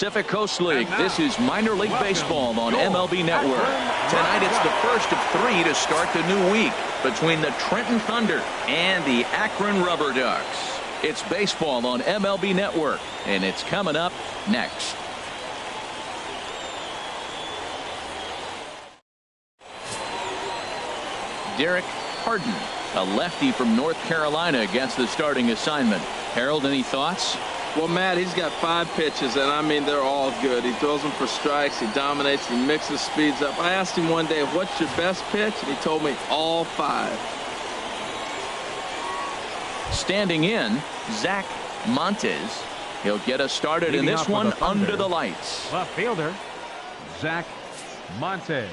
Pacific Coast League. This is minor league baseball on MLB Network. Tonight it's the first of 3 to start the new week between the Trenton Thunder and the Akron Rubberducks. It's baseball on MLB Network, and it's coming up next. Derek Harden, a lefty from North Carolina, against the starting assignment. Harold, any thoughts? Well, Matt, he's got 5 pitches, and I mean, they're all good. He throws them for strikes. He dominates. He mixes speeds up. I asked him one day, what's your best pitch? And he told me all 5. Standing in, Zach Montes. He'll get us started in this one under the lights. Left fielder, Zach Montes.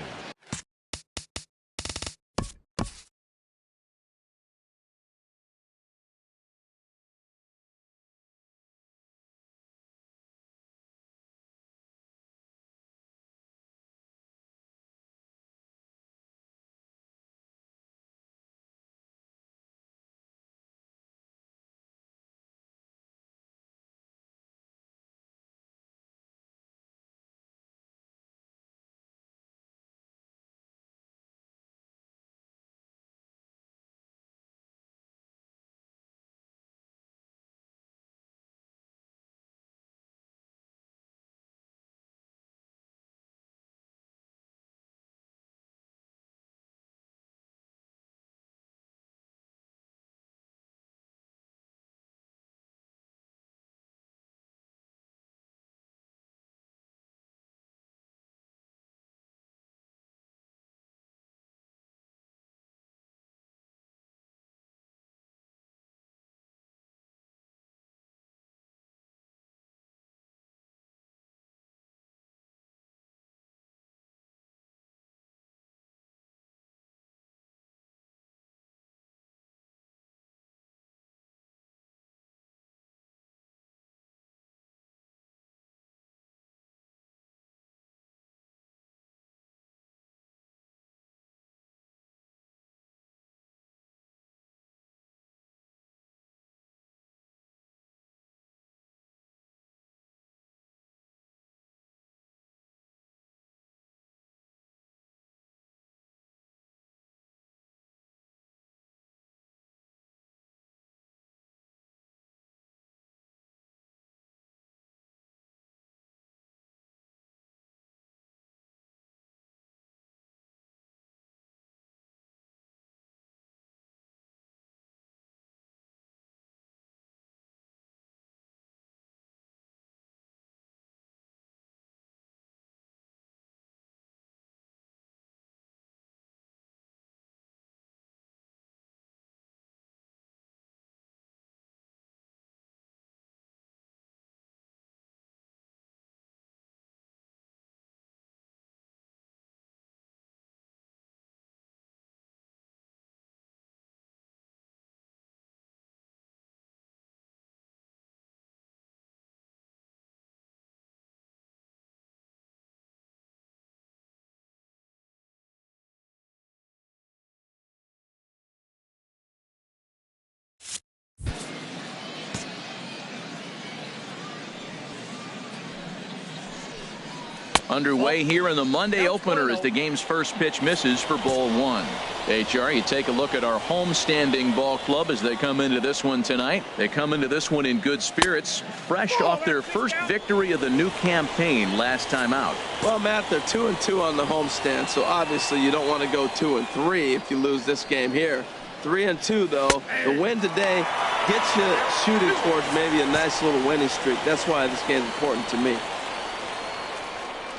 Underway here in the Monday opener as the game's first pitch misses for ball 1. HR, you take a look at our homestanding ball club as they come into this one tonight. They come into this one in good spirits, fresh off their first victory of the new campaign last time out. Well, Matt, they're 2-2 on the homestand, so obviously you don't want to go 2-3 if you lose this game here. 3-2, though. The win today gets you shooting towards maybe a nice little winning streak. That's why this game's important to me.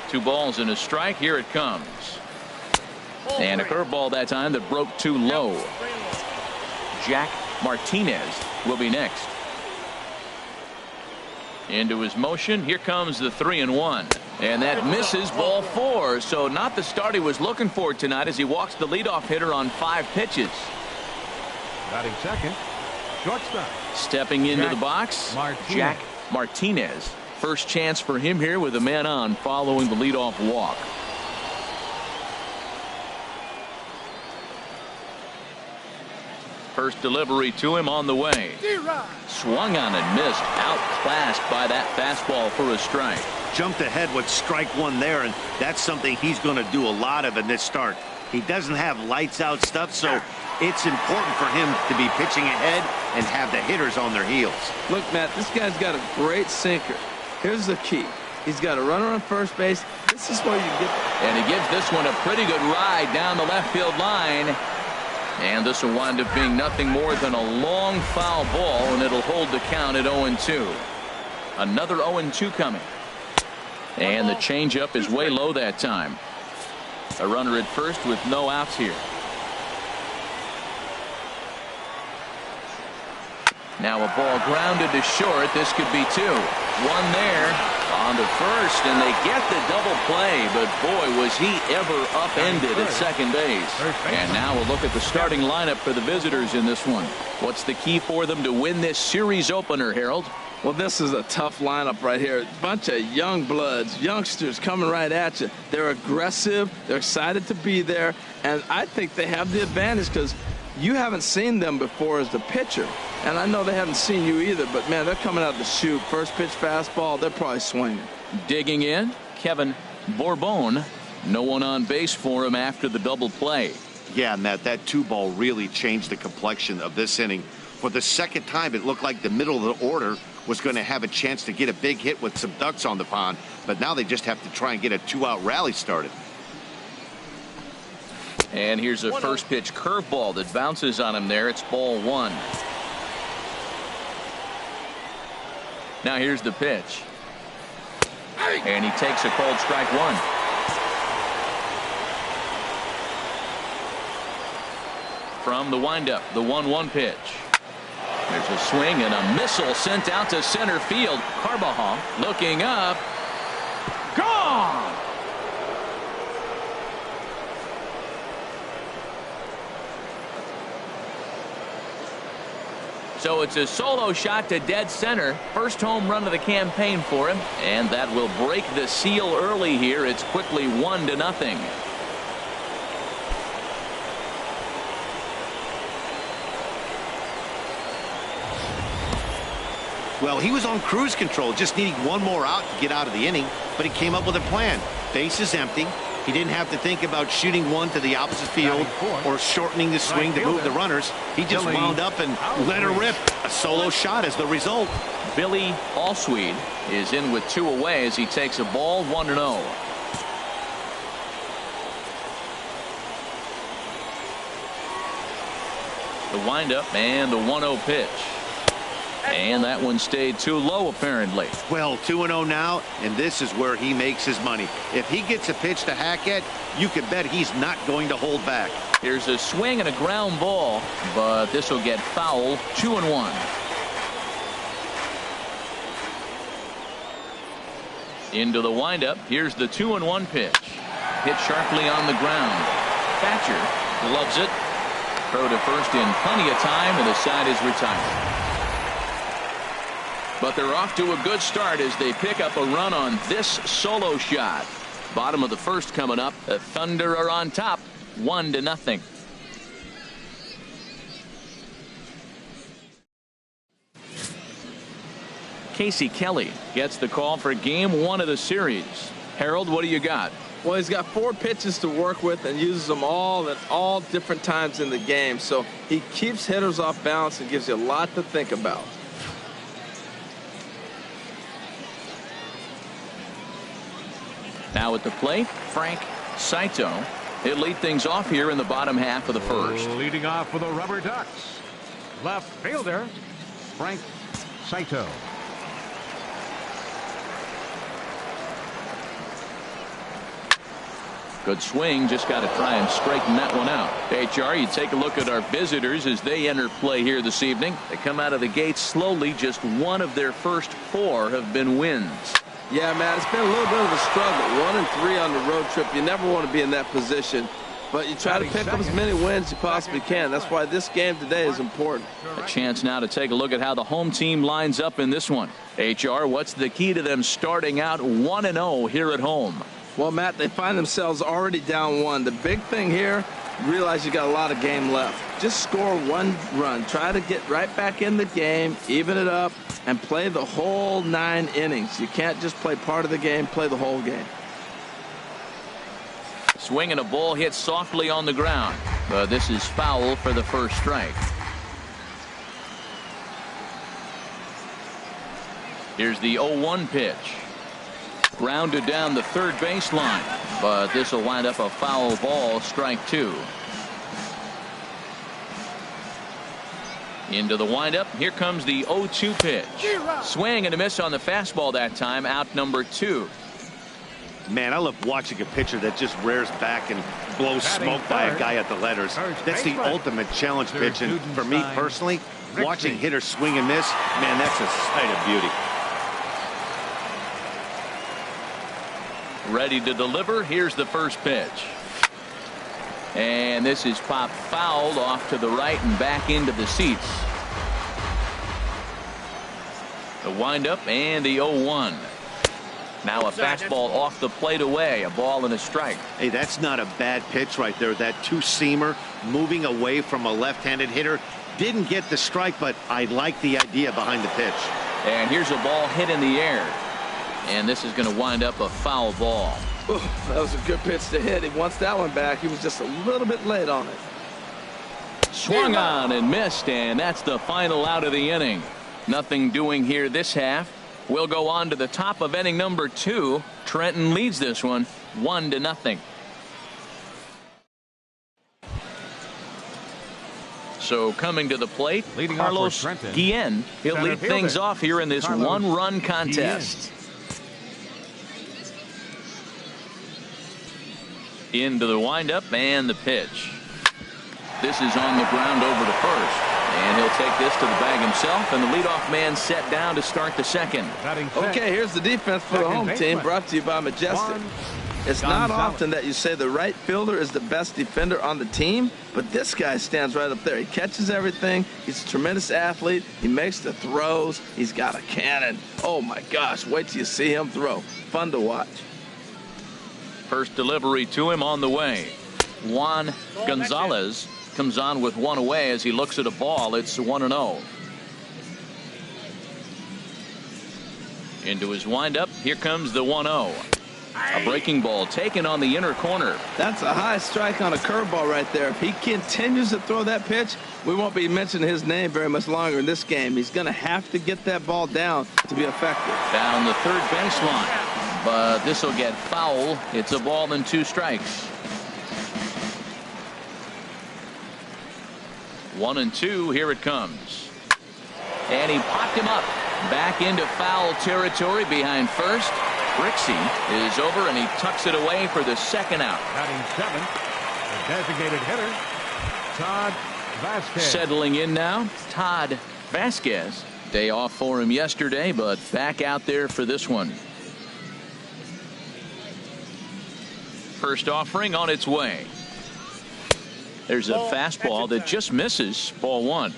2 balls and a strike. Here it comes. And a curveball that time that broke too low. Jack Martinez will be next. Into his motion. Here comes the 3-1. And that misses ball 4. So not the start he was looking for tonight as he walks the leadoff hitter on 5 pitches. Batting second, shortstop. Stepping into the box, Jack Martinez. First chance for him here with a man on following the leadoff walk. First delivery to him on the way. Swung on and missed. Outclassed by that fastball for a strike. jumped ahead with strike one there, and that's something he's going to do a lot of in this start. He doesn't have lights out stuff, so it's important for him to be pitching ahead and have the hitters on their heels. Look, Matt, this guy's got a great sinker. Here's the key. He's got a runner on first base. This is where you get. And he gives this one a pretty good ride down the left field line. And this will wind up being nothing more than a long foul ball, and it'll hold the count at 0-2. Another 0-2 coming. And the changeup is way low that time. A runner at first with no outs here. Now a ball grounded to short. This could be two. One there on the first, and they get the double play, but boy, was he ever upended at second base. And now we'll look at the starting lineup for the visitors in this one. What's the key for them to win this series opener, Harold? Well, this is a tough lineup right here. Bunch of young bloods, youngsters coming right at you. They're aggressive. They're excited to be there. And I think they have the advantage because you haven't seen them before as the pitcher. And I know they haven't seen you either. But, man, they're coming out to shoot. First pitch fastball, they're probably swinging. Digging in, Kevin Bourbon. No one on base for him after the double play. Yeah, Matt, that 2-ball really changed the complexion of this inning. For the second time, it looked like the middle of the order was going to have a chance to get a big hit with some ducks on the pond, but now they just have to try and get a 2-out rally started. And here's a first pitch curveball that bounces on him there. It's ball one. Now here's the pitch. And he takes a called strike one. From the windup, the 1-1 pitch. There's a swing and a missile sent out to center field. Carbajal looking up. Gone! So it's a solo shot to dead center. First home run of the campaign for him. And that will break the seal early here. It's quickly 1-0. Well, he was on cruise control, just needing one more out to get out of the inning, but he came up with a plan. Base is empty. He didn't have to think about shooting one to the opposite field or shortening the swing to move the runners. He just wound up and let her rip. A solo shot as the result. Billy Allsweed is in with 2 away as he takes a ball 1-0. The windup and the 1-0 pitch. And that one stayed too low, apparently. Well, 2-0 now, and this is where he makes his money. If he gets a pitch to hack at, you can bet he's not going to hold back. Here's a swing and a ground ball, but this will get foul. 2-1. Into the windup. Here's the 2-1 pitch. Hit sharply on the ground. Thatcher loves it. Throw to first in plenty of time, and the side is retired. But they're off to a good start as they pick up a run on this solo shot. Bottom of the first coming up. The Thunder are on top, 1-0. Casey Kelly gets the call for game 1 of the series. Harold, what do you got? Well, he's got 4 pitches to work with and uses them all at all different times in the game. So he keeps hitters off balance and gives you a lot to think about. Now at the plate, Frank Saito. He'll lead things off here in the bottom half of the first. Leading off for the Rubberducks, left fielder Frank Saito. Good swing, just got to try and straighten that one out. HR, you take a look at our visitors as they enter play here this evening. They come out of the gates slowly. Just one of their first 4 have been wins. Yeah, man, it's been a little bit of a struggle. 1 and 3 on the road trip. You never want to be in that position, but you try to pick up as many wins as you possibly can. That's why this game today is important. A chance now to take a look at how the home team lines up in this one. HR, what's the key to them starting out 1-0 here at home? Well, Matt, they find themselves already down 1. The big thing here, realize you got a lot of game left. Just score 1 run. Try to get right back in the game, even it up, and play the whole 9 innings. You can't just play part of the game, play the whole game. Swing and a ball hit softly on the ground. But this is foul for the first strike. Here's the 0-1 pitch. Grounded down the third baseline. But this will wind up a foul ball, strike 2. Into the windup. Here comes the 0-2 pitch. Swing and a miss on the fastball that time. Out number 2. Man, I love watching a pitcher that just rears back and blows smoke by a guy at the letters. That's the ultimate challenge pitch. And for me personally, watching hitters swing and miss, man, that's a sight of beauty. Ready to deliver. Here's the first pitch. And this is popped fouled off to the right and back into the seats. The windup and the 0-1. Now a fastball off the plate away. A ball and a strike. Hey, that's not a bad pitch right there. That two-seamer moving away from a left-handed hitter. Didn't get the strike, but I like the idea behind the pitch. And here's a ball hit in the air. And this is going to wind up a foul ball. Ooh, that was a good pitch to hit. He wants that one back. He was just a little bit late on it. Swung on and missed, and that's the final out of the inning. Nothing doing here this half. We'll go on to the top of inning number 2. Trenton leads this one 1-0. So coming to the plate, Leading Carlos off for Trenton, Guillen. He'll center lead fielder, things off here in this Carlos one-run contest. Into the windup and the pitch. This is on the ground over to first. And he'll take this to the bag himself, and the leadoff man set down to start the second. Okay, here's the defense for the home team, brought to you by Majestic. It's not often that you say the right fielder is the best defender on the team, but this guy stands right up there. He catches everything. He's a tremendous athlete. He makes the throws. He's got a cannon. Oh, my gosh, wait till you see him throw. Fun to watch. First delivery to him on the way. Juan Gonzalez comes on with one away as he looks at a ball. It's 1-0. Into his windup. Here comes the 1-0. A breaking ball taken on the inner corner. That's a high strike on a curveball right there. If he continues to throw that pitch, we won't be mentioning his name very much longer in this game. He's going to have to get that ball down to be effective. Down the third baseline. But this will get foul. It's a ball and 2 strikes. 1-2. Here it comes. And he popped him up. Back into foul territory behind first. Brixey is over, and he tucks it away for the second out. Batting 7, the designated hitter, Todd Vasquez. Settling in now, Todd Vasquez. Day off for him yesterday, but back out there for this one. First offering on its way. There's a fastball that just misses. Ball 1.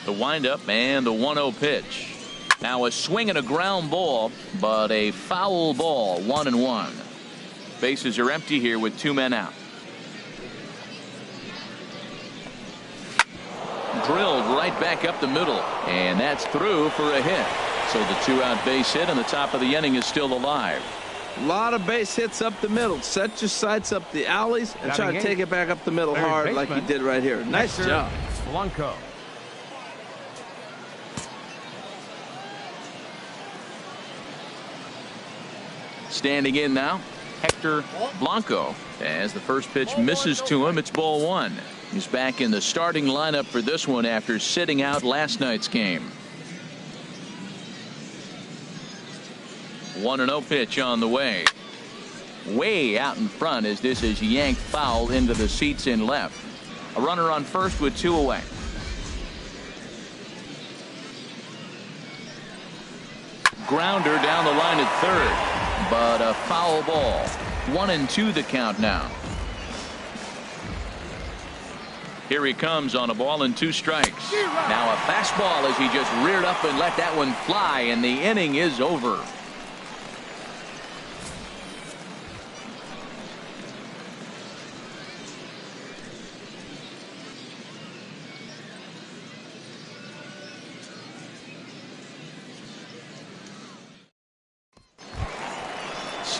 The windup and the 1-0 pitch. Now a swing and a ground ball, but a foul ball. 1-1. Bases are empty here with 2 men out. Drilled right back up the middle, and that's through for a hit. So the 2-out base hit, and the top of the inning is still alive. A lot of base hits up the middle. Set your sights up the alleys and try to take it back up the middle hard like he did right here. Nice job. BLANCO. Standing in now, Hector Blanco. As the first pitch misses to him, it's ball 1. He's back in the starting lineup for this one after sitting out last night's game. 1-0 pitch on the way. Way out in front as this is yanked foul into the seats in left. A runner on first with 2 away. Grounder down the line at third, but a foul ball. 1-2 the count now. Here he comes on a ball and 2 strikes. Now a fastball as he just reared up and let that one fly, and the inning is over.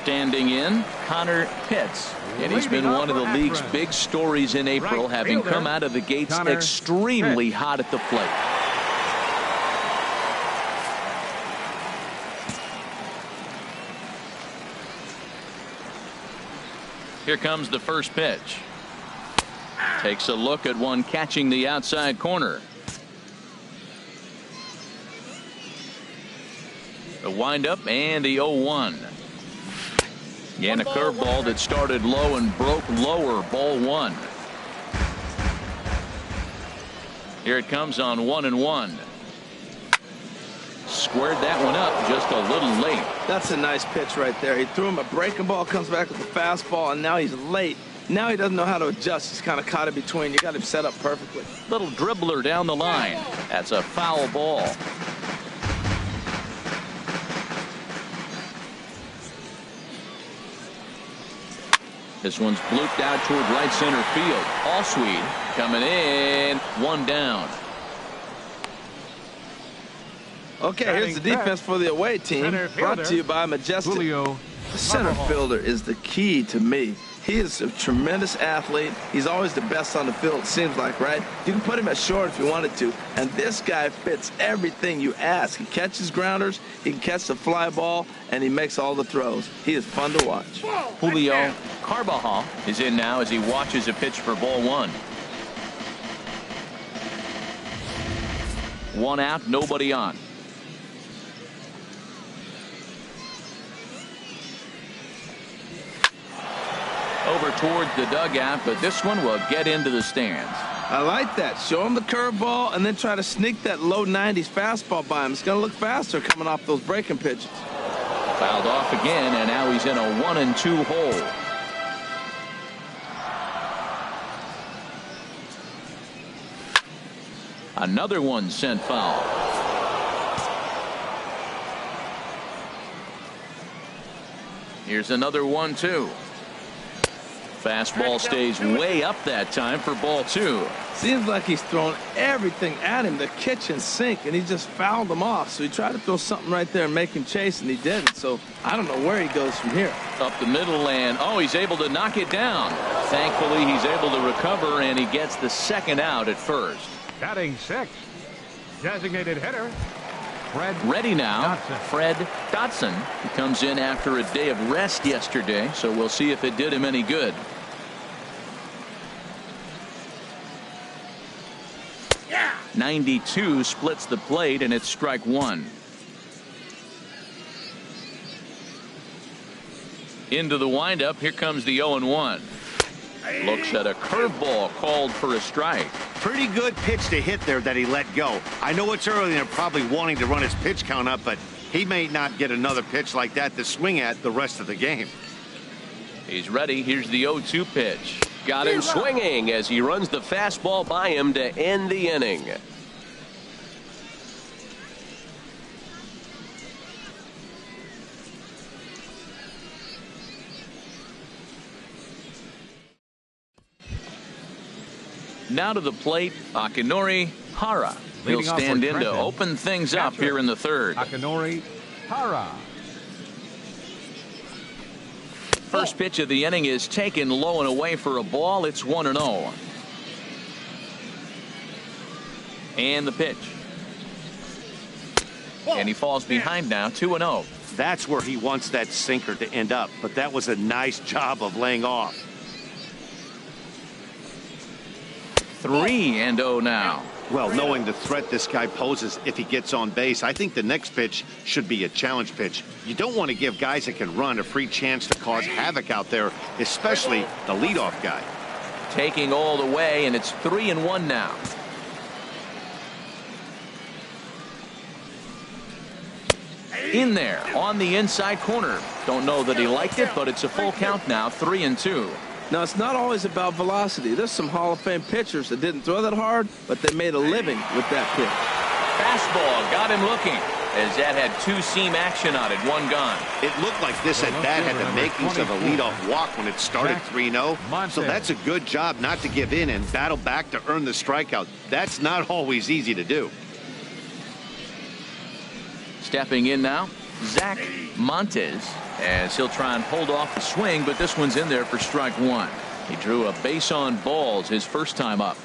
Standing in, Connor Pitts. And he's been one of the league's big stories in April, having come out of the gates extremely hot at the plate. Here comes the first pitch. Takes a look at one catching the outside corner. The windup and the 0-1. And a curveball that started low and broke lower. Ball 1. Here it comes on 1-1. Squared that one up just a little late. That's a nice pitch right there. He threw him a breaking ball, comes back with a fastball, and now he's late. Now he doesn't know how to adjust. He's kind of caught in between. You got him set up perfectly. Little dribbler down the line. That's a foul ball. This one's blooped out toward right center field. Allsweed coming in. One down. Okay, here's the defense for the away team. Brought to you by Majestic. The center fielder is the key to me. He is a tremendous athlete. He's always the best on the field, it seems like, right? You can put him at short if you wanted to. And this guy fits everything you ask. He catches grounders, he can catch the fly ball, and he makes all the throws. He is fun to watch. Julio Carbajal is in now as he watches a pitch for ball 1. 1 out, nobody on. Over towards the dugout, but this one will get into the stands. I like that. Show him the curveball and then try to sneak that low 90s fastball by him. It's going to look faster coming off those breaking pitches. Fouled off again, and now he's in a 1-2 hole. Another one sent foul. Here's another 1-2. Fastball stays way up that time for ball 2. Seems like he's thrown everything at him, the kitchen sink, and he just fouled him off. So he tried to throw something right there and make him chase, and he didn't. So I don't know where he goes from here. Up the middle, and he's able to knock it down. Thankfully, he's able to recover, and he gets the second out at first. Batting 6, designated hitter, Fred. Ready now, Dotson. Fred Dotson. He comes in after a day of rest yesterday, so we'll see if it did him any good. Yeah. 92 splits the plate, and it's strike 1. Into the windup. Here comes the 0-1. Looks at a curveball called for a strike. Pretty good pitch to hit there that he let go. I know it's early and they're probably wanting to run his pitch count up, but he may not get another pitch like that to swing at the rest of the game. He's ready. Here's the 0-2 pitch. Got him swinging as he runs the fastball by him to end the inning. Now to the plate, Akinori Hara. He'll stand in to open things up here in the third. Akinori Hara. First pitch of the inning is taken low and away for a ball. It's 1-0. And the pitch. And he falls behind now, 2-0. That's where he wants that sinker to end up, but that was a nice job of laying off. 3-0 now. Well, knowing the threat this guy poses if he gets on base, I think the next pitch should be a challenge pitch. You don't want to give guys that can run a free chance to cause havoc out there, especially the leadoff guy. Taking all the way, and it's 3-1 now. In there on the inside corner. Don't know that he liked it, but it's a full count now, 3-2. Now, it's not always about velocity. There's some Hall of Fame pitchers that didn't throw that hard, but they made a living with that pitch. Fastball got him looking as that had two-seam action on it, one gone. It looked like this at bat had the makings of a leadoff walk when it started 3-0. So that's a good job not to give in and battle back to earn the strikeout. That's not always easy to do. Stepping in now, Zach Montes, as he'll try and hold off the swing, but this one's in there for strike one. He drew a base on balls his first time up.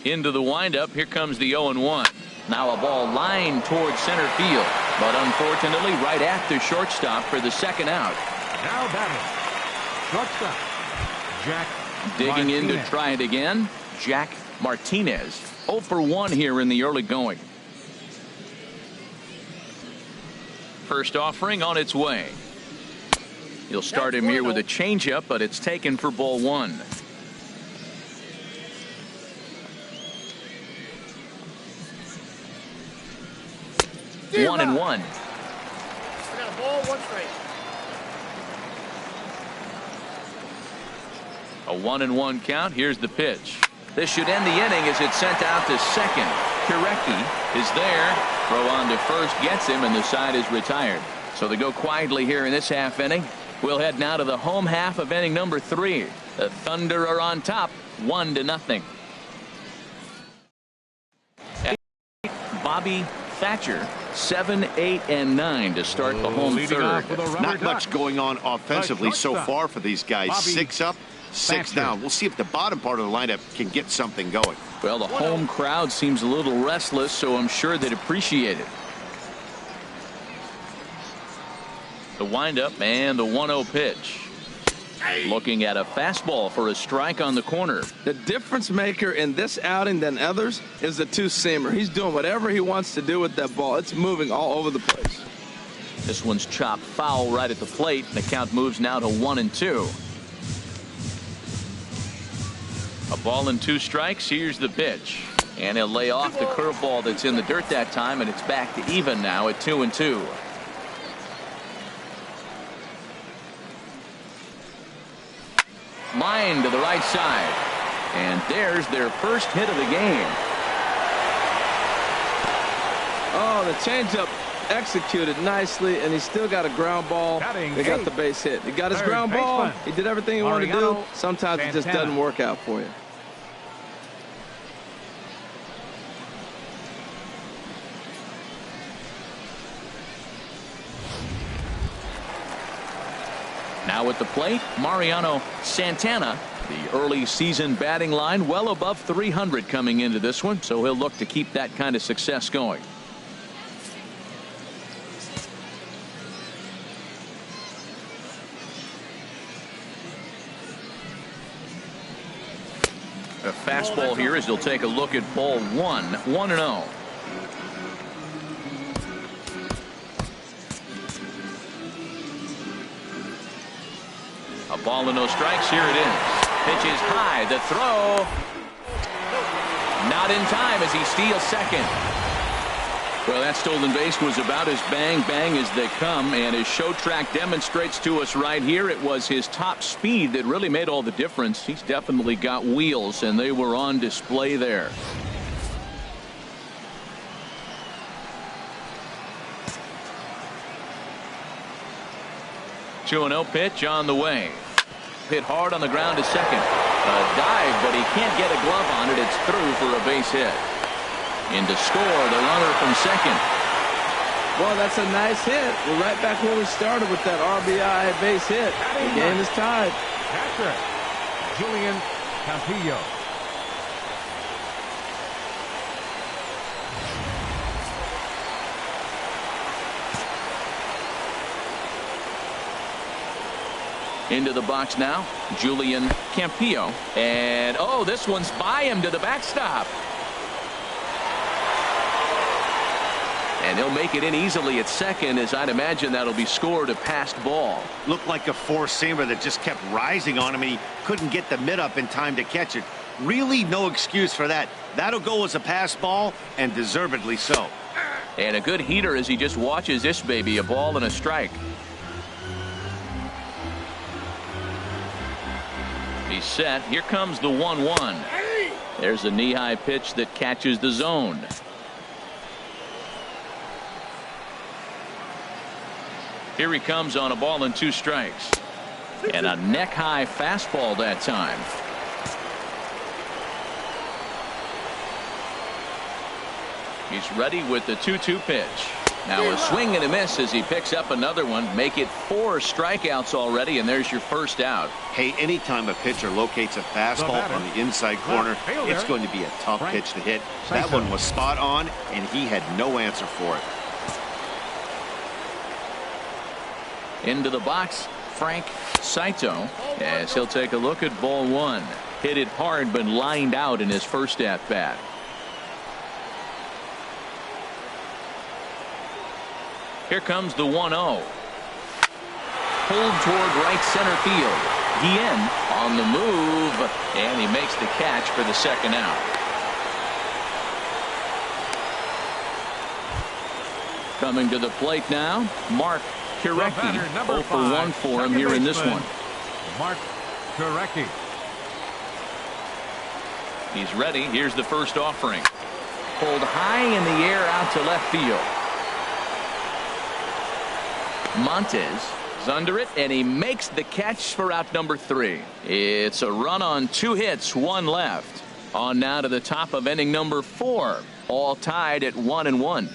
Into the windup. Here comes the 0-1. Now a ball lined towards center field, but unfortunately right at the shortstop for the second out. Now batting, shortstop, Jack Digging in to Martinez. try it again, Jack Martinez. 0 for 1 here in the early going. First offering on its way. He'll start him here with a changeup, but it's taken for ball one. One and one. I got a ball, 1 strike. A 1-1 count. Here's the pitch. This should end the inning as it's sent out to second. Kirecki is there. Throw on to first gets him, and the side is retired. So they go quietly here in this half inning. We'll head now to the home half of inning number 3. The Thunder are on top, 1-0. Bobby Thatcher, 7, 8, and 9 to start the home Leading third. off for the Not Rubberducks, much going on offensively so far for these guys. Bobby 6 up, 6 Thatcher. down. We'll see if the bottom part of the lineup can get something going. Well, the home crowd seems a little restless, so I'm sure they'd appreciate it. The windup and the 1-0 pitch. Looking at a fastball for a strike on the corner. The difference maker in this outing than others is the two-seamer. He's doing whatever he wants to do with that ball. It's moving all over the place. This one's chopped foul right at the plate. The count moves now to 1-2. A ball and 2 strikes. Here's the pitch. And he'll lay off the curveball that's in the dirt that time, and it's back to even now at 2-2. Line to the right side. And there's their first hit of the game. Oh, the changeup executed nicely, and he still got a ground ball. Batting They got eighth. the base hit. He got his Third ground ball. baseman. He did everything he wanted to do. Mariano Sometimes it just Santana. doesn't work out for you. Now at the plate, Mariano Santana. The early season batting line well above 300 coming into this one, so he'll look to keep that kind of success going. A fastball here as he'll take a look at ball 1, 1-0. A ball and no strikes. Here it is. Pitch is high. The throw. Not in time as he steals second. Well, that stolen base was about as bang as they come, and his show track demonstrates to us right here it was his top speed that really made all the difference. He's definitely got wheels, and they were on display there. Two 2-0 pitch on the way. Hit hard on the ground to second. A dive, but he can't get a glove on it. It's through for a base hit. In to score, the runner from second. Well, that's a nice hit. We're right back where we started with that RBI base hit. The game is tied. Catcher, Julian Campillo. Into the box now, Julian Campillo. And, oh, this one's by him to the backstop. And he'll make it in easily at second, as I'd imagine that'll be scored a passed ball. Looked like a four-seamer that just kept rising on him, and he couldn't get the mid up in time to catch it. Really no excuse for that. That'll go as a pass ball, and deservedly so. And a good heater as he just watches this baby, a ball and a strike. He's set. Here comes the 1-1. There's a knee-high pitch that catches the zone. Here he comes on a ball and 2 strikes. And a neck-high fastball that time. He's ready with the 2-2 pitch. Now a swing and a miss as he picks up another one. Make it 4 strikeouts already, and there's your first out. Hey, anytime a pitcher locates a fastball on the inside corner, it's going to be a tough pitch to hit. That one was spot on, and he had no answer for it. Into the box, Frank Saito, as he'll take a look at ball 1. Hit it hard, but lined out in his first at-bat. Here comes the 1-0. Pulled toward right center field. Guillen on the move, and he makes the catch for the second out. Coming to the plate now, Mark Kirecki. 0 for 1 for him here in this one. Mark Kirecki. He's ready. Here's the first offering. Pulled high in the air out to left field. MONTES is under it, and he makes the catch for out number 3. It's a run on 2 hits, 1 left. On now to the top of inning number 4. All tied at 1-1.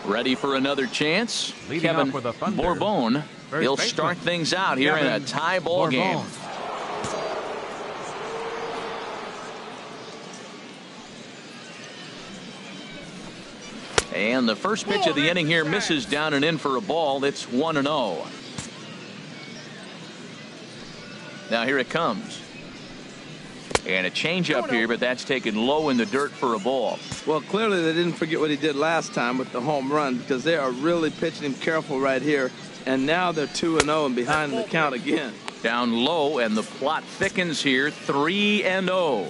Ready for another chance. Kevin Bourbon. He'll start things out here in a tie ball game. And the first pitch of the inning here misses down and in for a ball. It's 1-0. Now here it comes. And a changeup here, but that's taken low in the dirt for a ball. Well, clearly they didn't forget what he did last time with the home run, because they are really pitching him careful right here. And now they're 2-0 and behind in the count again. Down low, and the plot thickens here. 3-0.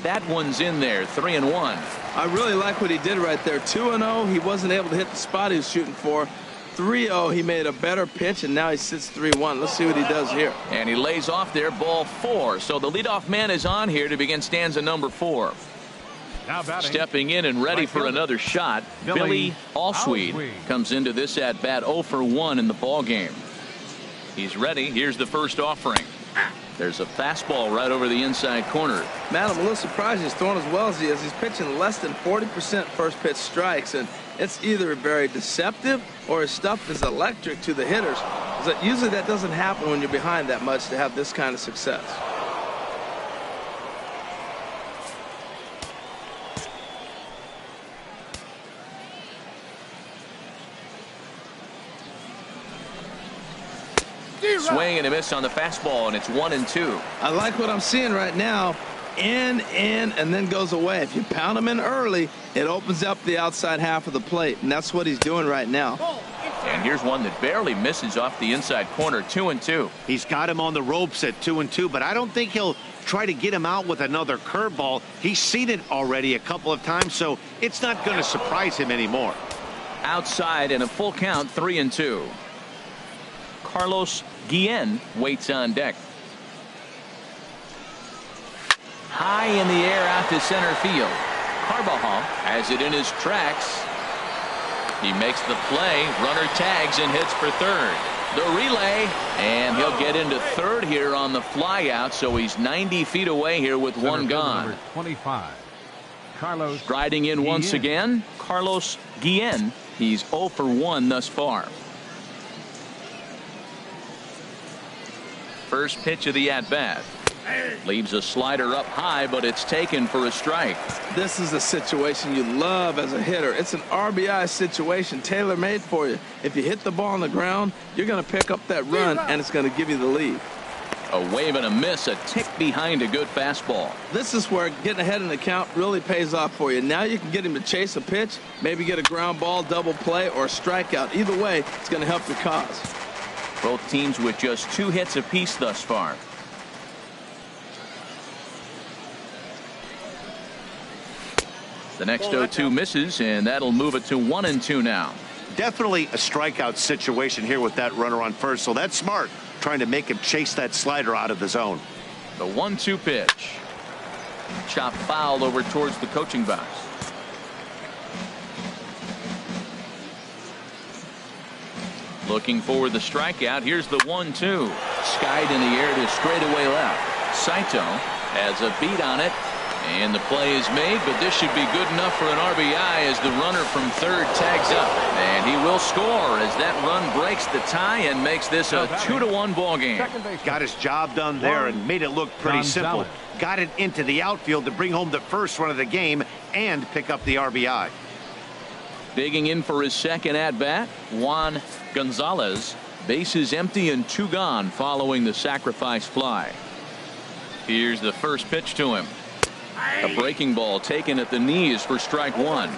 That one's in there. 3-1. I really like what he did right there. 2-0. He wasn't able to hit the spot he was shooting for. 3-0. He made a better pitch, and now he sits 3-1. Let's see what he does here. And he lays off there, ball 4. So the leadoff man is on here to begin stanza number 4. Now batting, stepping in and ready for another shot, Billy Allsweed comes into this at bat 0 for 1 in the ball game. He's ready. Here's the first offering. There's a fastball right over the inside corner. Man, I'm a little surprised he's throwing as well as he is. He's pitching less than 40% first pitch strikes, and it's either very deceptive or his stuff is electric to the hitters. Usually that doesn't happen when you're behind that much to have this kind of success. Swing and a miss on the fastball, and it's 1-2. I like what I'm seeing right now. In, and then goes away. If you pound him in early, it opens up the outside half of the plate, and that's what he's doing right now. And here's one that barely misses off the inside corner. 2-2. He's got him on the ropes at 2-2, but I don't think he'll try to get him out with another curveball. He's seen it already a couple of times, so it's not going to surprise him anymore. Outside and a full count. 3-2. Carlos Guillen waits on deck. High in the air out to center field. Carbajal has it in his tracks. He makes the play. Runner tags and hits for third. The relay, and he'll get into third here on the fly out, so he's 90 feet away here with one gone. Number 25. Carlos Striding in once again, Carlos Guillen. He's 0 for 1 thus far. First pitch of the at-bat. Leaves a slider up high, but it's taken for a strike. This is a situation you love as a hitter. It's an RBI situation tailor-made for you. If you hit the ball on the ground, you're going to pick up that run, and it's going to give you the lead. A wave and a miss, a tick behind a good fastball. This is where getting ahead in the count really pays off for you. Now you can get him to chase a pitch, maybe get a ground ball, double play, or a strikeout. Either way, it's going to help your cause. Both teams with just 2 hits apiece thus far. The next 0-2 misses, and that'll move it to 1-2 now. Definitely a strikeout situation here with that runner on first, so that's smart, trying to make him chase that slider out of the zone. The 1-2 pitch. Chop foul over towards the coaching box. Looking for the strikeout. Here's the 1-2. Skied in the air to straightaway left. Saito has a beat on it. And the play is made, but this should be good enough for an RBI as the runner from third tags up. And he will score as that run breaks the tie and makes this a 2-1 ball game. Got his job done there and made it look pretty simple. Got it into the outfield to bring home the first run of the game and pick up the RBI. Digging in for his second at-bat, Juan Gonzalez. Bases empty and 2 gone following the sacrifice fly. Here's the first pitch to him. A breaking ball taken at the knees for strike 1.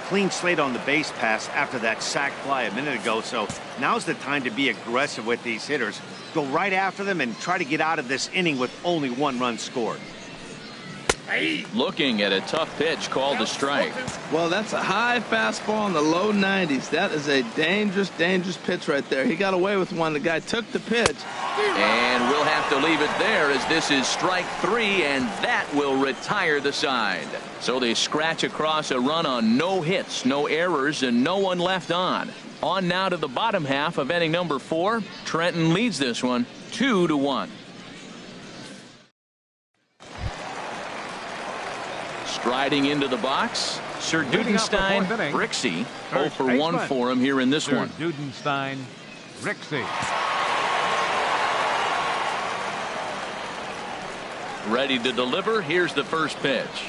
Clean slate on the base pass after that sac fly a minute ago, so now's the time to be aggressive with these hitters. Go right after them and try to get out of this inning with only 1 run scored. Looking at a tough pitch called a strike. Well, that's a high fastball in the low 90s. That is a dangerous, dangerous pitch right there. He got away with one. The guy took the pitch. And we'll have to leave it there as this is strike 3, and that will retire the side. So they scratch across a run on no hits, no errors, and no one left on. On now to the bottom half of inning number 4. Trenton leads this one 2-1. Striding into the box, Sir Dudenstein Rixey. 0 for 1 for him here in this one. Dudenstein Rixey. Ready to deliver. Here's the first pitch.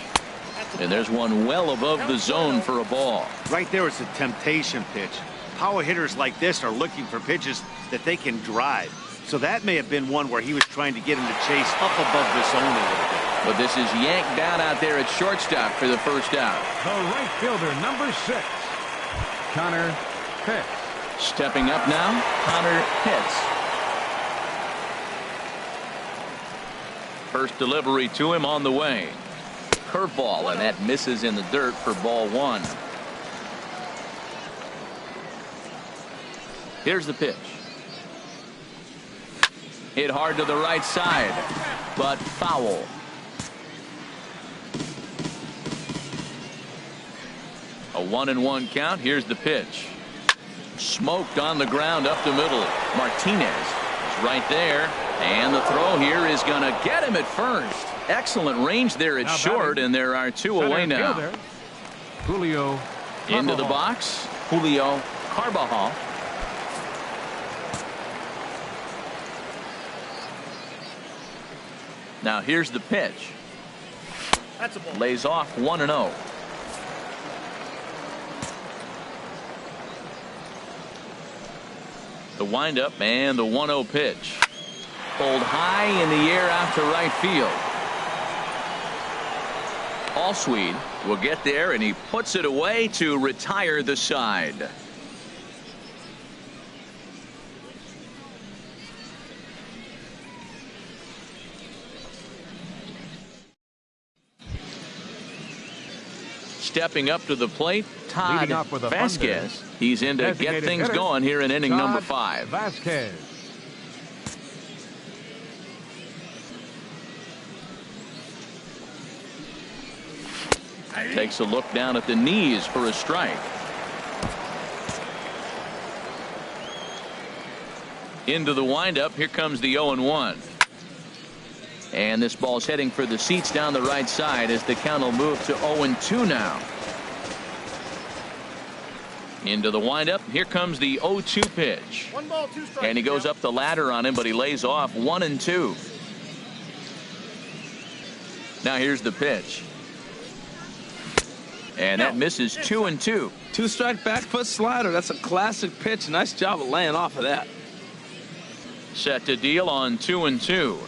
And there's one well above the zone for a ball. Right there is a temptation pitch. Power hitters like this are looking for pitches that they can drive. So that may have been one where he was trying to get him to chase up above the zone a little bit. But this is yanked down out there at shortstop for the first out. The right fielder, number 6, Connor Pitts. Stepping up now, Connor Pitts. First delivery to him on the way. Curveball, and that misses in the dirt for ball 1. Here's the pitch. Hit hard to the right side, but foul. A 1-1 count. Here's the pitch. Smoked on the ground up the middle. Martinez is right there. And the throw here is going to get him at first. Excellent range there at short, and there are 2 away now. Julio into the box. Julio Carbajal. Now here's the pitch. That's a ball. Lays off 1-0. The windup and the 1-0 pitch. Pulled high in the air out to right field. Allswede will get there, and he puts it away to retire the side. Stepping up to the plate, Todd Vasquez. He's in to get things going here in inning number 5. Vasquez. Takes a look down at the knees for a strike. Into the windup. Here comes the 0-1. And this ball's heading for the seats down the right side as the count will move to 0-2 now. Into the windup. Here comes the 0-2 pitch. 1 ball, 2 strikes. And he goes up the ladder on him, but he lays off 1-2. Now here's the pitch. And that misses 2-2. 2-strike back foot slider. That's a classic pitch. Nice job of laying off of that. Set to deal on 2-2.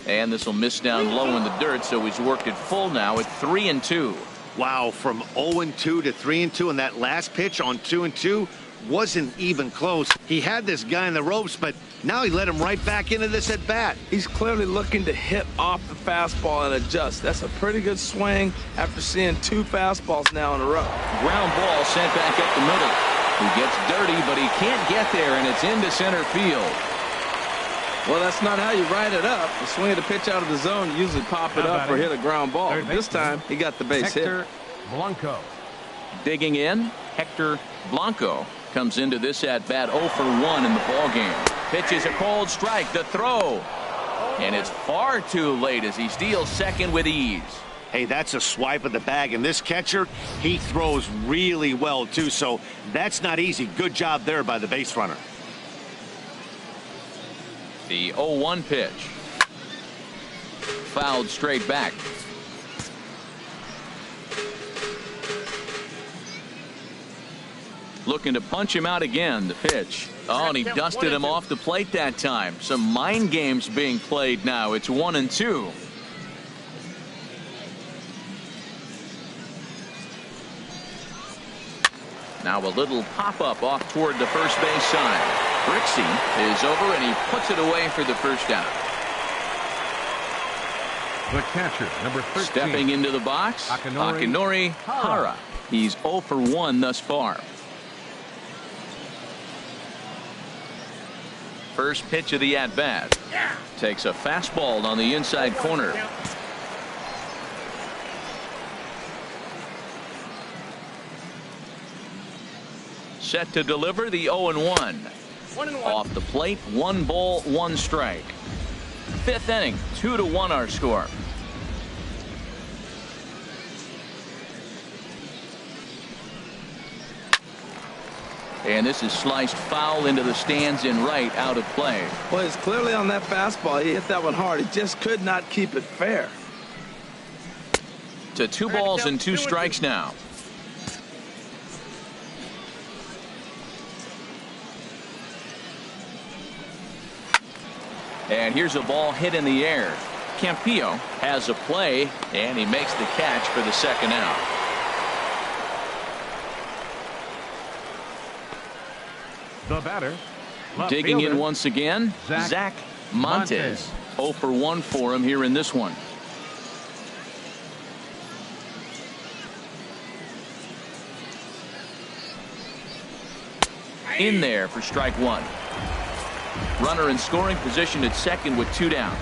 And this will miss down low in the dirt, so he's worked it full now at 3-2. Wow, from 0-2 to 3-2, and that last pitch on 2-2 wasn't even close. He had this guy in the ropes, but now he let him right back into this at bat. He's clearly looking to hit off the fastball and adjust. That's a pretty good swing after seeing 2 fastballs now in a row. Ground ball sent back up the middle. He gets dirty, but he can't get there, and it's into center field. Well, that's not how you ride it up. You swing the pitch out of the zone, you usually pop it up or hit a ground ball. This time, he got the base hit. Blanco. Digging in, Hector Blanco. comes into this at bat 0 for 1 in the ball game. Pitches a cold strike. The throw. And it's far too late as he steals second with ease. Hey, that's a swipe of the bag, and this catcher, he throws really well too, so that's not easy. Good job there by the base runner. The 0-1 pitch. Fouled straight back. Looking to punch him out again. The pitch. Oh, and he dusted him off the plate that time. Some mind games being played now. It's 1-2. Now a little pop-up off toward the first base side. Brixey is over, and he puts it away for the first out. The catcher, number 13. Stepping into the box, Akinori Hara. He's 0 for 1 thus far. First pitch of the at-bat. Takes a fastball on the inside corner. Set to deliver the 0-1. Off the plate, 1 ball, 1 strike. Fifth inning, 2-1 our score. And this is sliced foul into the stands in right, out of play. Well, it's clearly on that fastball. He hit that one hard. He just could not keep it fair. To 2 balls and 2 strikes now. And here's a ball hit in the air. Campillo has a play, and he makes the catch for the second out. The batter. Digging in once again, Zach Montes. 0 for 1 for him here in this one. In there for strike 1. Runner in scoring position at second with 2 down.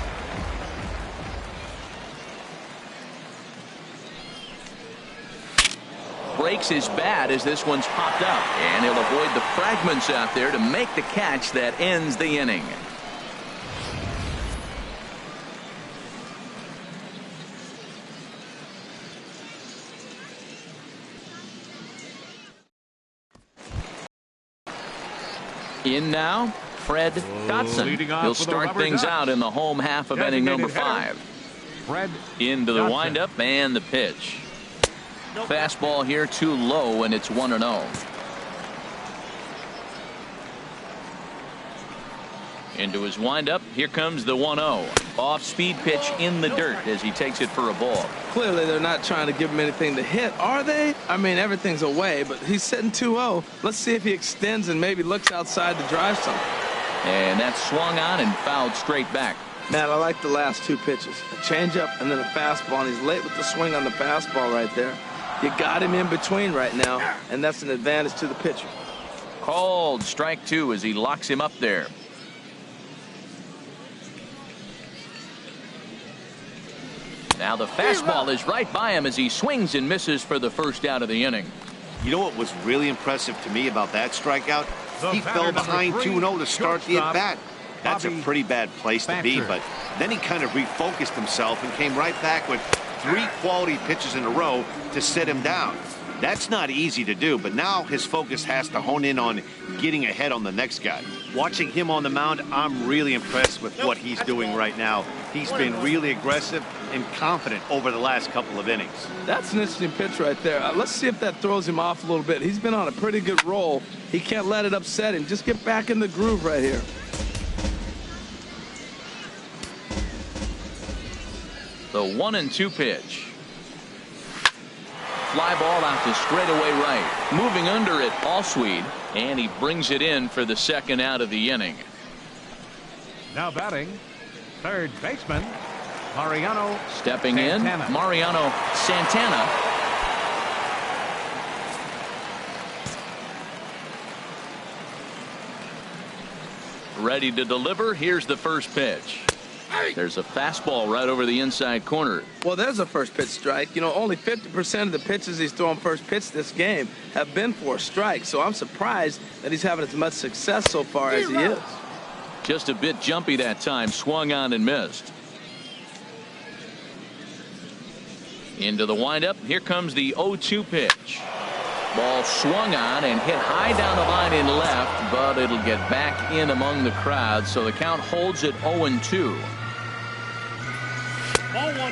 Breaks his bat as this one's popped up, and he'll avoid the fragments out there to make the catch that ends the inning. In now, Fred Dotson. He'll start things out in the home half of inning number 5. Fred Into the windup and the pitch. Fastball here too low, and it's 1-0. Into his windup. Here comes the 1-0. Off speed pitch in the dirt as he takes it for a ball. Clearly, they're not trying to give him anything to hit, are they? I mean, everything's away, but he's sitting 2-0. Let's see if he extends and maybe looks outside to drive something. And that's swung on and fouled straight back. Man, I like the last 2 pitches. A changeup and then a fastball, and he's late with the swing on the fastball right there. You got him in between right now, and that's an advantage to the pitcher. Called strike 2 as he locks him up there. Now the fastball is right by him as he swings and misses for the first out of the inning. You know what was really impressive to me about that strikeout? He fell behind 2-0 to start the at-bat. That's a pretty bad place to be, but then he kind of refocused himself and came right back with 3 quality pitches in a row to sit him down. That's not easy to do, but now his focus has to hone in on getting ahead on the next guy. Watching him on the mound, I'm really impressed with what he's doing right now. He's been really aggressive and confident over the last couple of innings. That's an interesting pitch right there. Let's see if that throws him off a little bit. He's been on a pretty good roll. He can't let it upset him. Just get back in the groove right here. The 1-2 pitch. Fly ball out to straightaway right. Moving under it, Allsweed, and he brings it in for the second out of the inning. Now batting, third baseman, Mariano Stepping Santana. in, Mariano Santana. Ready to deliver. Here's the first pitch. There's a fastball right over the inside corner. Well, there's a first pitch strike. You know, only 50% of the pitches he's throwing first pitch this game have been for a strike. So I'm surprised that he's having as much success so far as he is. Just a bit jumpy that time. Swung on and missed. Into the windup. Here comes the 0-2 pitch. Ball swung on and hit high down the line in left, but it'll get back in among the crowd. So the count holds at 0-2.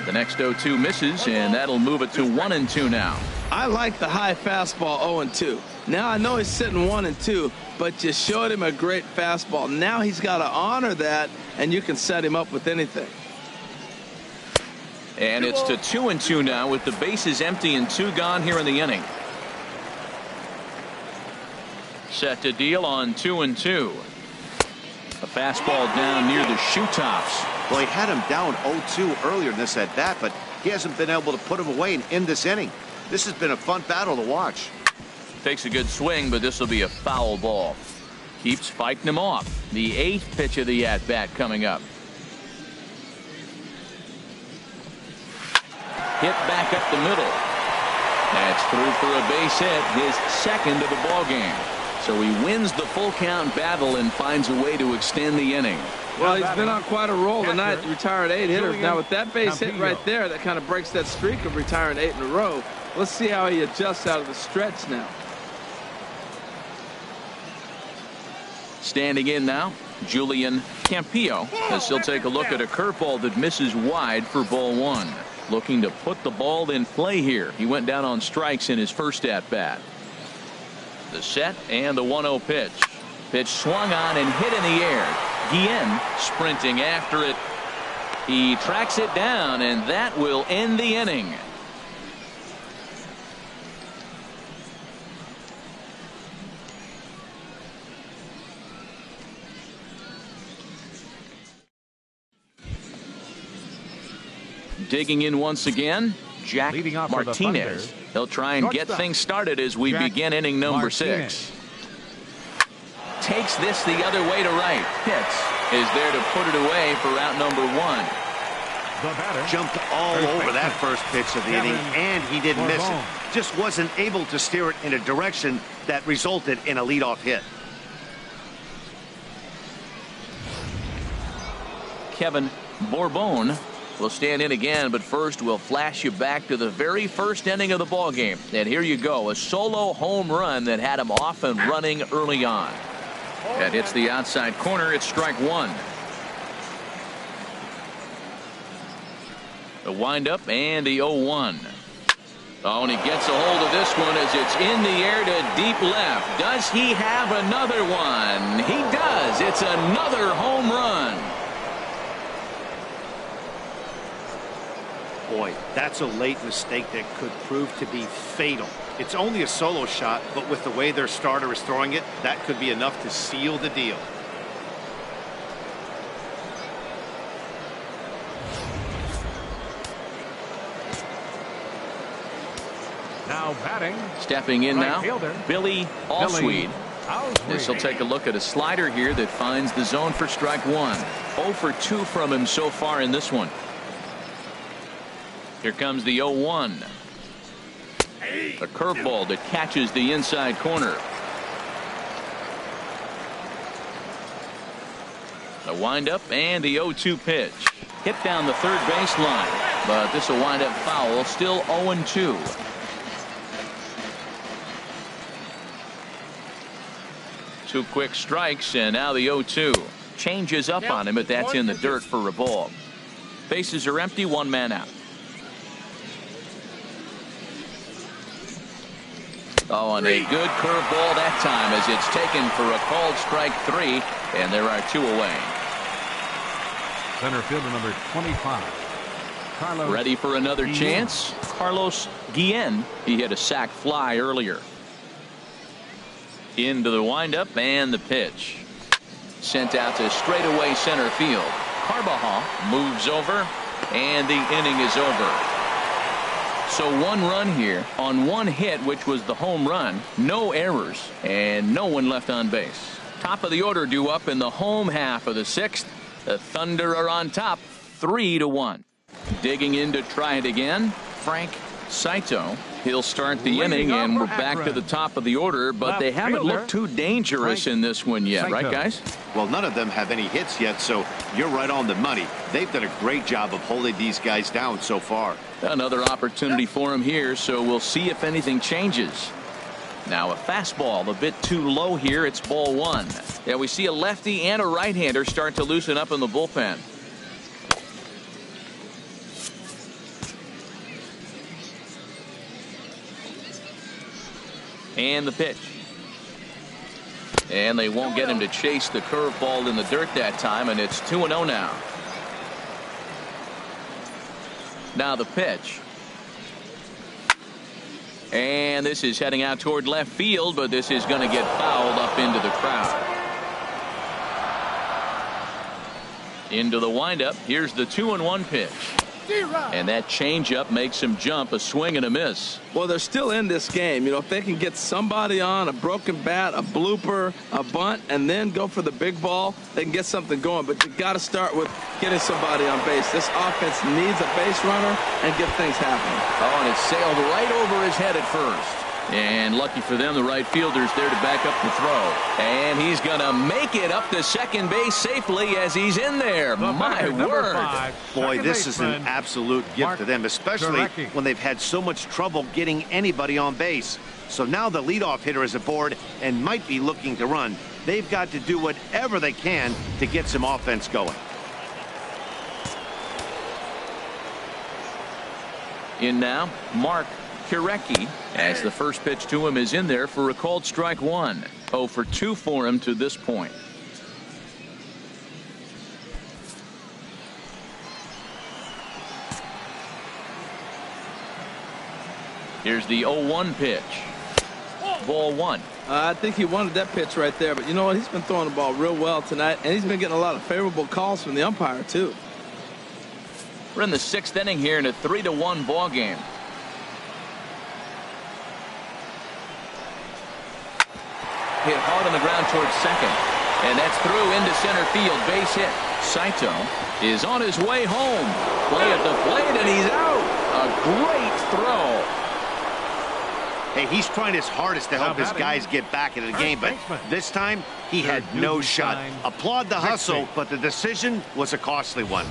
The next 0-2 misses, and that'll move it to 1-2 now. I like the high fastball 0-2. Now I know he's sitting 1-2, but you showed him a great fastball. Now he's got to honor that, and you can set him up with anything. And it's to 2-2 now with the bases empty and 2 gone here in the inning. Set to deal on 2-2. A fastball down near the shoe tops. Well, he had him down 0-2 earlier in this at bat, but he hasn't been able to put him away and end this inning. This has been a fun battle to watch. Takes a good swing, but this will be a foul ball. Keeps fighting him off. The 8th pitch of the at bat coming up. Hit back up the middle. That's through for a base hit, his 2nd of the ball game. So he wins the full count battle and finds a way to extend the inning. Well, he's been on quite a roll tonight, retired 8 hitters. Now with that base hit right there, that kind of breaks that streak of retiring 8 in a row. Let's see how he adjusts out of the stretch now. Standing in now, Julian Campillo, as he'll take a look at a curveball that misses wide for ball 1. Looking to put the ball in play here. He went down on strikes in his first at bat. The set and the 1-0 pitch. Pitch swung on and hit in the air. Guillen sprinting after it. He tracks it down, and that will end the inning. Digging in once again, Jack Martinez. He'll try and get things started as we begin inning number 6. Takes this the other way to right. Hits is there to put it away for out number 1. Jumped all over that first pitch of the inning, and he didn't miss it. Just wasn't able to steer it in a direction that resulted in a leadoff hit. Kevin Bourbon will stand in again, but first we'll flash you back to the very first inning of the ball game. And here you go, a solo home run that had him off and running early on. That hits the outside corner. It's strike 1. The windup and the 0-1. Oh, and he gets a hold of this one as it's in the air to deep left. Does he have another one? He does. It's another home run. Boy, that's a late mistake that could prove to be fatal. It's only a solo shot, but with the way their starter is throwing it, that could be enough to seal the deal. Now batting. Stepping in Right now, fielder. Billy Allsweed. This will take a look at a slider here that finds the zone for strike 1. 0 for 2 from him so far in this one. Here comes the 0-1. A curveball that catches the inside corner. The windup and the 0-2 pitch. Hit down the third baseline, but this will wind up foul. Still 0-2. Two quick strikes, and now the 0-2. Changes up on him, but that's in the dirt for a ball. Bases are empty, 1 man out. Oh, and a good curveball that time as it's taken for a called strike 3, and there are 2 away. Center fielder number 25. Carlos. Ready for another chance? Carlos Guillen. He hit a sac fly earlier. Into the windup and the pitch. Sent out to straightaway center field. Carbajal moves over, and the inning is over. So 1 run here on 1 hit, which was the home run. No errors and no one left on base. Top of the order due up in the home half of the 6th. The Thunder are on top 3-1. Digging in to try it again, Frank Saito. He'll start the inning, and we're back to the top of the order, but they haven't looked too dangerous in this one yet, right, guys? Well, none of them have any hits yet, so you're right on the money. They've done a great job of holding these guys down so far. Another opportunity for him here, so we'll see if anything changes. Now a fastball a bit too low here. It's ball one. Yeah, we see a lefty and a right-hander start to loosen up in the bullpen. And the pitch. And they won't get him to chase the curveball in the dirt that time, and it's 2-0 now. Now the pitch. And this is heading out toward left field, but this is going to get fouled up into the crowd. Into the windup. Here's the 2-1 pitch. And that changeup makes him jump. A swing and a miss. Well, they're still in this game. You know, if they can get somebody on, a broken bat, a blooper, a bunt, and then go for the big ball, they can get something going. But you got to start with getting somebody on base. This offense needs a base runner and get things happening. Oh, and it sailed right over his head at first. And lucky for them, the right fielder's there to back up the throw. And he's going to make it up to second base safely as he's in there. My word. Boy, this is an absolute gift to them, especially when they've had so much trouble getting anybody on base. So now the leadoff hitter is aboard and might be looking to run. They've got to do whatever they can to get some offense going. In now, Mark Kirecki, as the first pitch to him is in there for a called strike one. 0 for 2 for him to this point. Here's the 0-1 pitch. Ball one. I think he wanted that pitch right there, but you know what? He's been throwing the ball real well tonight, and he's been getting a lot of favorable calls from the umpire, too. We're in the 6th inning here in a 3-1 ball game. Hit hard on the ground towards second, and that's through into center field. Base hit. Saito is on his way home. Play at the plate, and he's out. A great throw. Hey, he's trying his hardest to help his guys get back into the game, but this time he had no shot. Applaud the hustle, but the decision was a costly one.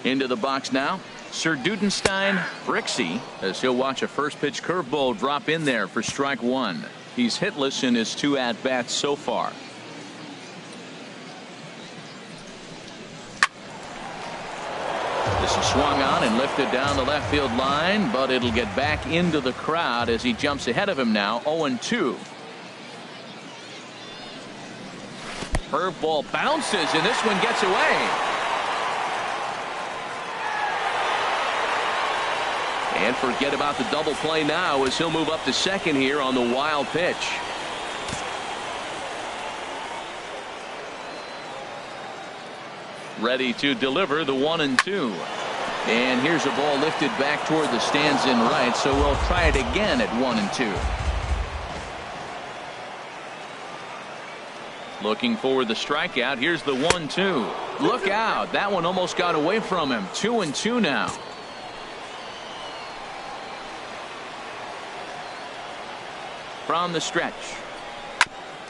Into the box now, Sir Dudenstein Brixey, as he'll watch a first pitch curveball drop in there for strike one. He's hitless in his 2 at-bats so far. This is swung on and lifted down the left field line, but it'll get back into the crowd as he jumps ahead of him now. 0-2. Curveball bounces, and this one gets away. And forget about the double play now as he'll move up to second here on the wild pitch. Ready to deliver the 1-2. And here's a ball lifted back toward the stands in right, so we'll try it again at 1-2. Looking for the strikeout. Here's the 1-2. Look out. That one almost got away from him. 2-2 now. From the stretch.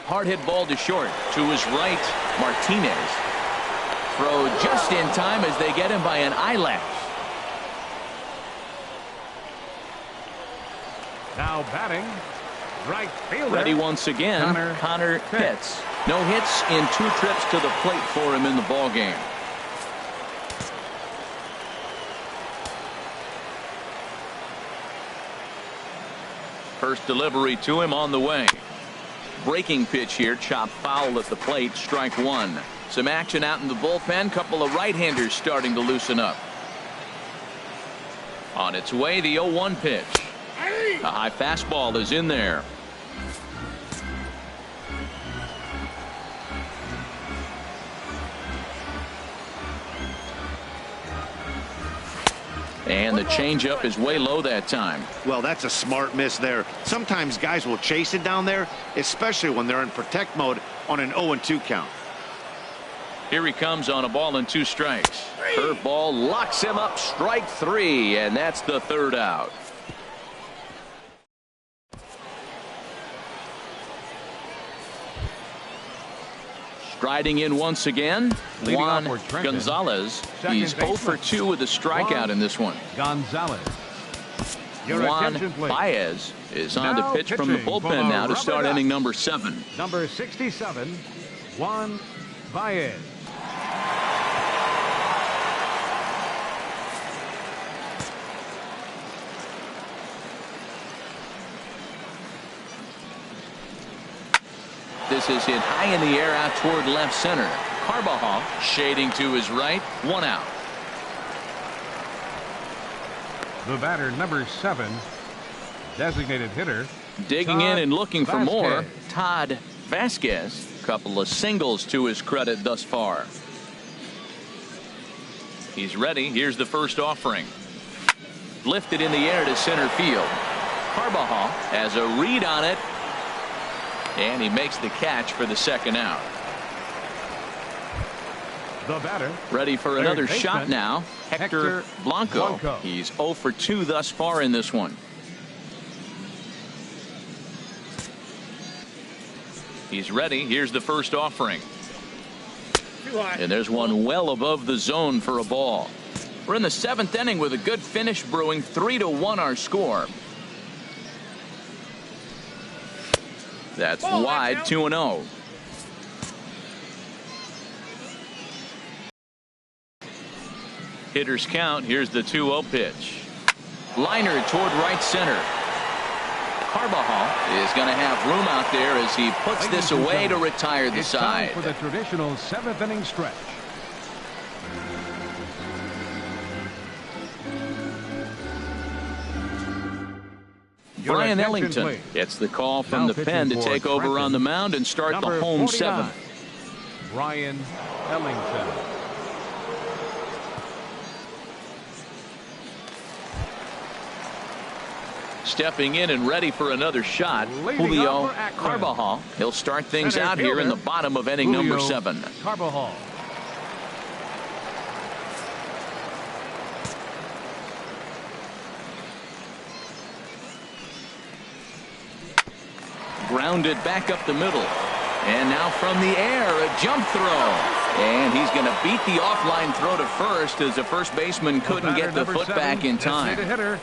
Hard hit ball to short. To his right, Martinez. Throw just in time as they get him by an eyelash. Now batting, right fielder. Ready once again, Connor Pitts. No hits in 2 trips to the plate for him in the ball game. First delivery to him on the way. Breaking pitch here, chopped foul at the plate, strike one. Some action out in the bullpen. Couple of right-handers starting to loosen up. On its way, the 0-1 pitch. A high fastball is in there. And the changeup is way low that time. Well, that's a smart miss there. Sometimes guys will chase it down there, especially when they're in protect mode on an 0-2 count. Here he comes on a ball and 2 strikes. Curveball locks him up, strike 3, and that's the 3rd out. Striding in once again, Juan Gonzalez. He's 0 for 2 with a strikeout in this one. Gonzalez. Juan Baez is on to pitch from the bullpen now to start inning number 7. Number 67, Juan Baez. This is hit high in the air out toward left center. Carbajal shading to his right. 1 out. The batter, number 7, designated hitter. Digging in and looking for more. Vasquez. Todd Vasquez. Couple of singles to his credit thus far. He's ready. Here's the first offering. Lifted in the air to center field. Carbajal has a read on it. And he makes the catch for the 2nd out. The batter, Ready for another shot now. Hector Blanco. He's 0 for 2 thus far in this one. He's ready. Here's the first offering. And there's one well above the zone for a ball. We're in the 7th inning with a good finish brewing. 3-1 our score. That's wide. 2-0. Hitters count. Here's the 2-0 pitch. Liner toward right center. Carbajal is going to have room out there as he puts this away to retire the side. For the traditional 7th inning stretch. Brian Ellington gets the call from the pen to take over on the mound and start the home 7th. Brian Ellington. Stepping in and ready for another shot, Julio Carbajal. He'll start things out here in the bottom of inning number 7. Carbajal. Grounded back up the middle. And now from the air, a jump throw. And he's going to beat the offline throw to first as the first baseman couldn't get the foot back in time.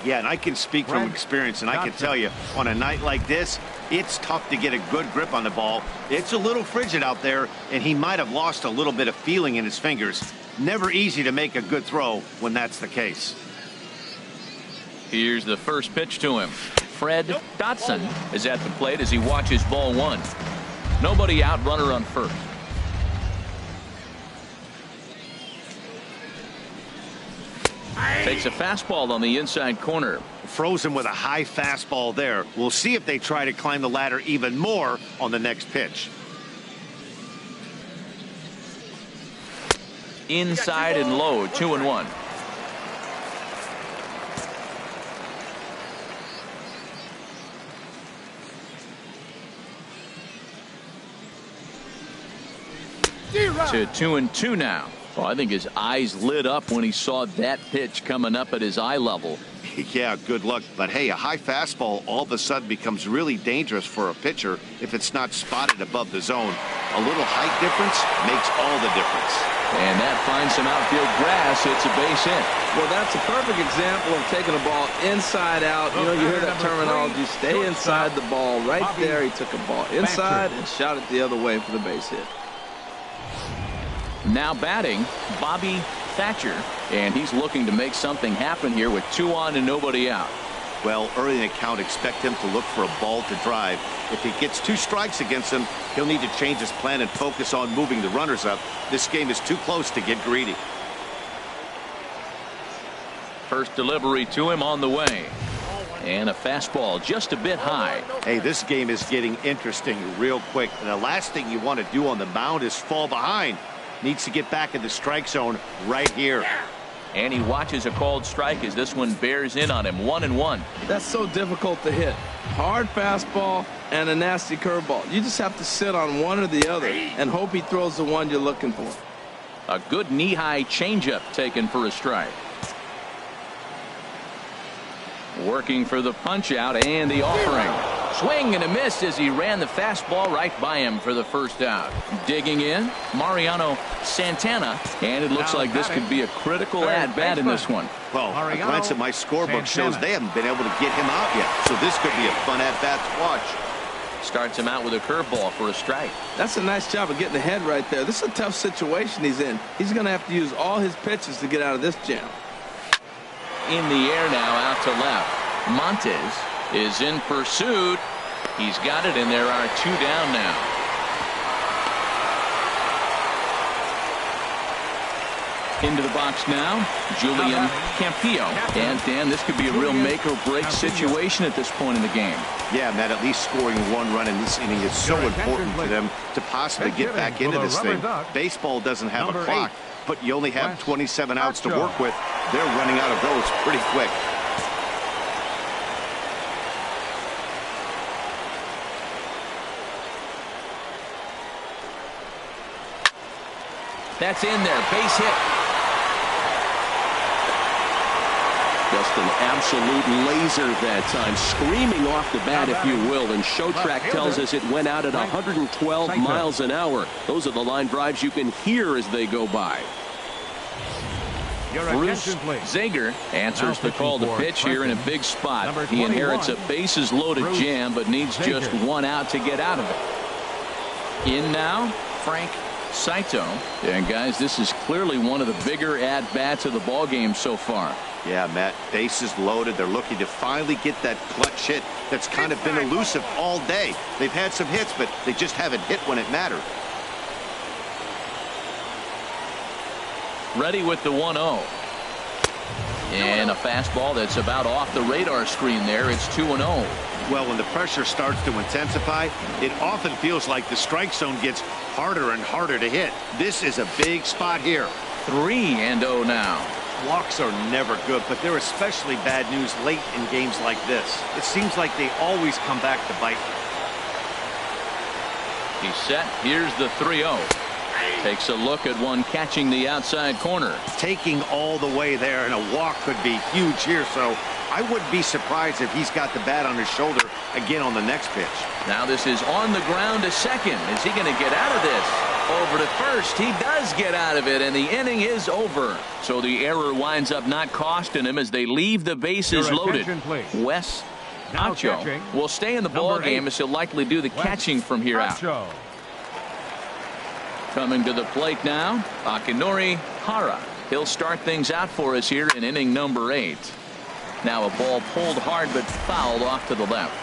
Yeah, and I can speak from experience, and I can tell you, on a night like this, it's tough to get a good grip on the ball. It's a little frigid out there, and he might have lost a little bit of feeling in his fingers. Never easy to make a good throw when that's the case. Here's the first pitch to him. Fred Dotson is at the plate as he watches ball 1. Nobody out, runner on first. Takes a fastball on the inside corner. Frozen with a high fastball there. We'll see if they try to climb the ladder even more on the next pitch. Inside and low, 2-1. To 2-2 now. Well, I think his eyes lit up when he saw that pitch coming up at his eye level. Yeah, good luck. But hey, a high fastball all of a sudden becomes really dangerous for a pitcher if it's not spotted above the zone. A little height difference makes all the difference. And that finds some outfield grass. It's a base hit. Well, that's a perfect example of taking a ball inside out. You know, you hear that terminology, stay inside the ball. Right there, he took a ball inside and shot it the other way for the base hit. Now batting, Bobby Thatcher, and he's looking to make something happen here with 2 on and nobody out. Well, early in the count, expect him to look for a ball to drive. If he gets 2 strikes against him, he'll need to change his plan and focus on moving the runners up. This game is too close to get greedy. First delivery to him on the way. And a fastball just a bit high. Hey, this game is getting interesting real quick. And the last thing you want to do on the mound is fall behind. Needs to get back in the strike zone right here. And he watches a called strike as this one bears in on him. 1-1. That's so difficult to hit. Hard fastball and a nasty curveball. You just have to sit on one or the other and hope he throws the one you're looking for. A good knee-high changeup taken for a strike. Working for the punch-out and the offering. Swing and a miss as he ran the fastball right by him for the first out. Digging in, Mariano Santana, and it looks like this could be a critical at-bat in this one. Well, a glance at my scorebook shows they haven't been able to get him out yet, so this could be a fun at-bat to watch. Starts him out with a curveball for a strike. That's a nice job of getting ahead right there. This is a tough situation he's in. He's going to have to use all his pitches to get out of this jam. In the air now, out to left. Montes is in pursuit. He's got it, and there are 2 down now. Into the box now, Julian Campillo. And, Dan, this could be a real make-or-break situation at this point in the game. Yeah, Matt, at least scoring 1 run in this inning is so important for them to possibly get back into this thing. Baseball doesn't have a clock, but you only have 27 outs to work with. They're running out of those pretty quick. That's in there. Base hit. Just an absolute laser that time. Screaming off the bat, if you will. And Showtrack tells us it went out at 112 miles an hour. Those are the line drives you can hear as they go by. Bruce Zager answers the call to pitch here in a big spot. He inherits a bases-loaded jam, but needs just 1 out to get out of it. In now, Frank Saito. And guys, this is clearly one of the bigger at-bats of the ball game so far. Yeah, Matt, bases loaded. They're looking to finally get that clutch hit that's kind of been elusive all day. They've had some hits, but they just haven't hit when it mattered. Ready with the 1-0. And a fastball that's about off the radar screen there. It's 2-0. Well, when the pressure starts to intensify, it often feels like the strike zone gets harder and harder to hit. This is a big spot here. 3-0 now. Walks are never good, but they're especially bad news late in games like this. It seems like they always come back to bite. He's set. Here's the 3-0. Takes a look at one catching the outside corner. Taking all the way there, and a walk could be huge here, so I wouldn't be surprised if he's got the bat on his shoulder again on the next pitch. Now this is on the ground to second. Is he going to get out of this? Over to first. He does get out of it, and the inning is over. So the error winds up not costing him as they leave the bases loaded. Wes Acho will stay in the ball game as he'll likely do the catching from here out. Coming to the plate now, Akinori Hara. He'll start things out for us here in inning number 8. Now a ball pulled hard but fouled off to the left.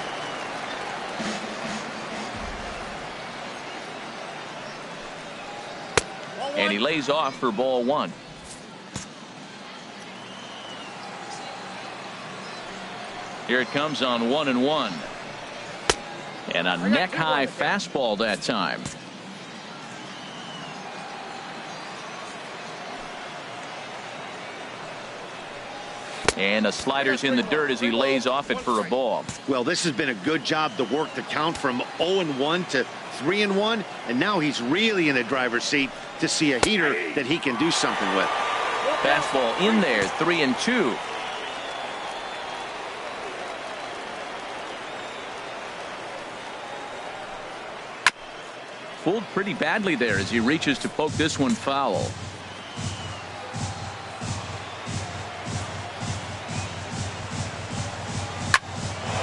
And he lays off for ball 1. Here it comes on 1-1. And a neck-high fastball that time. And a slider's in the dirt as he lays off it for a ball. Well, this has been a good job to work the count from 0-1 to 3-1, and now he's really in the driver's seat to see a heater that he can do something with. Fastball in there, 3-2. Fooled pretty badly there as he reaches to poke this one foul.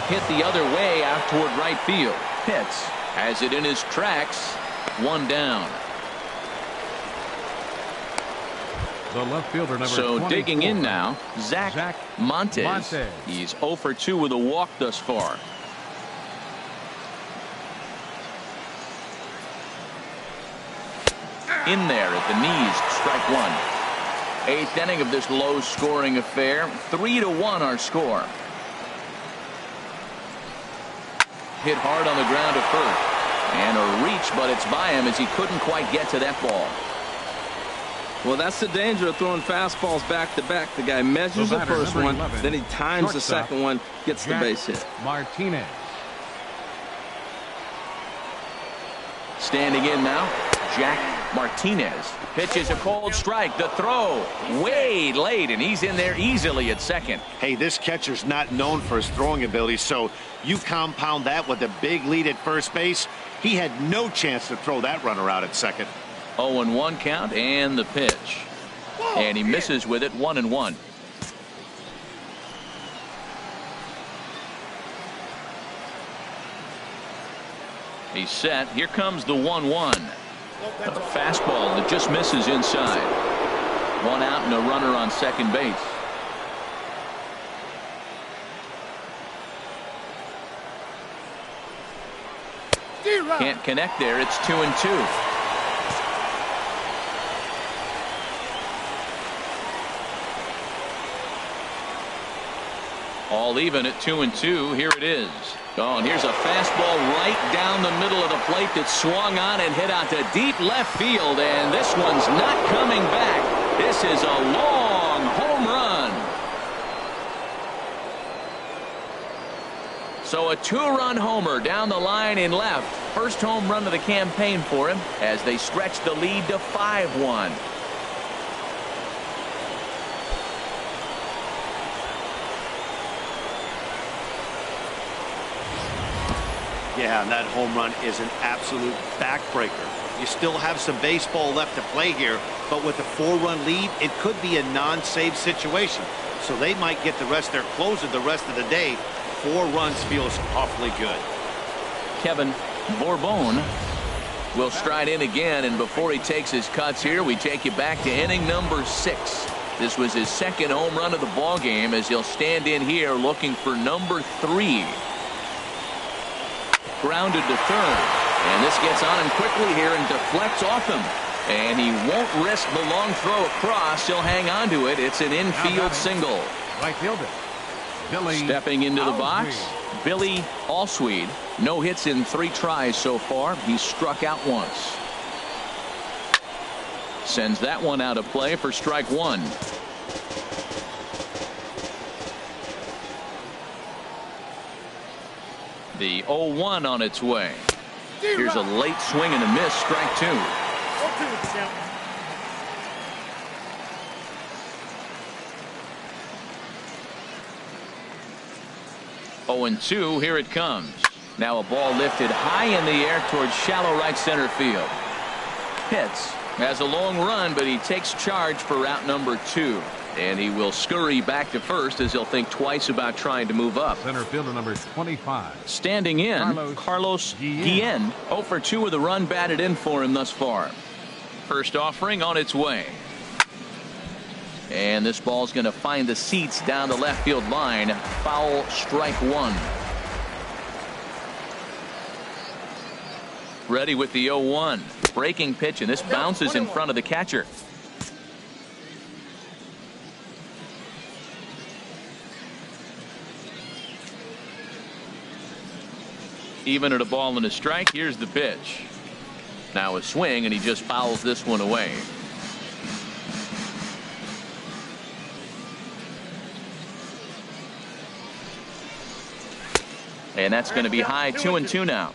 Hit the other way out toward right field. Pitts has it in his tracks. 1 down. The left fielder, number so 24. Digging in now, Zach Montes. He's 0 for 2 with a walk thus far. In there at the knees, strike 1. 8th inning of this low-scoring affair. 3-1 our score. Hit hard on the ground to first. And a reach, but it's by him as he couldn't quite get to that ball. Well, that's the danger of throwing fastballs back-to-back. The guy measures the first one, 11, then he times the second one, gets the base hit. Martinez. Standing in now, Jack Martinez. Pitches a cold strike. The throw way late, and he's in there easily at second. Hey, this catcher's not known for his throwing ability, so you compound that with a big lead at first base. He had no chance to throw that runner out at second. 0-1 count, and the pitch. And he misses with it, 1-1. He's set. Here comes the 1-1. A fastball that just misses inside. One out and a runner on second base. Can't connect there. It's 2-2. All even at 2-2. Here it is. Oh, and here's a fastball right down the middle of the plate that swung on and hit out to deep left field, and this one's not coming back. This is a long home run. So a two-run homer down the line in left. First home run of the campaign for him as they stretch the lead to 5-1. Yeah, and that home run is an absolute backbreaker. You still have some baseball left to play here, but with a 4-run lead, it could be a non-save situation. So they might get the rest of their closer the rest of the day. 4 runs feels awfully good. Kevin Bourbon will stride in again, and before he takes his cuts here, we take you back to inning number 6. This was his second home run of the ball game as he'll stand in here looking for number 3. Grounded to third, and this gets on him quickly here and deflects off him, and he won't risk the long throw across. He'll hang on to it. It's an infield single. Right fielder Billy stepping into the box, Allsweed. Billy Allsweed. No hits in 3 tries so far. He's struck out once. Sends that one out of play for strike 1. The 0-1 on its way. Here's a late swing and a miss, strike 2. 0-2, here it comes. Now a ball lifted high in the air towards shallow right center field. Pitts has a long run, but he takes charge for route number 2. And he will scurry back to first as he'll think twice about trying to move up. Center fielder number 25. Standing in, Carlos Guillen. 0 for 2 with a run batted in for him thus far. First offering on its way. And this ball's going to find the seats down the left field line. Foul, strike 1. Ready with the 0-1. Breaking pitch, and this bounces in front of the catcher. Even at a ball and a strike. Here's the pitch. Now a swing, and he just fouls this one away. And that's going to be high, 2-2 now.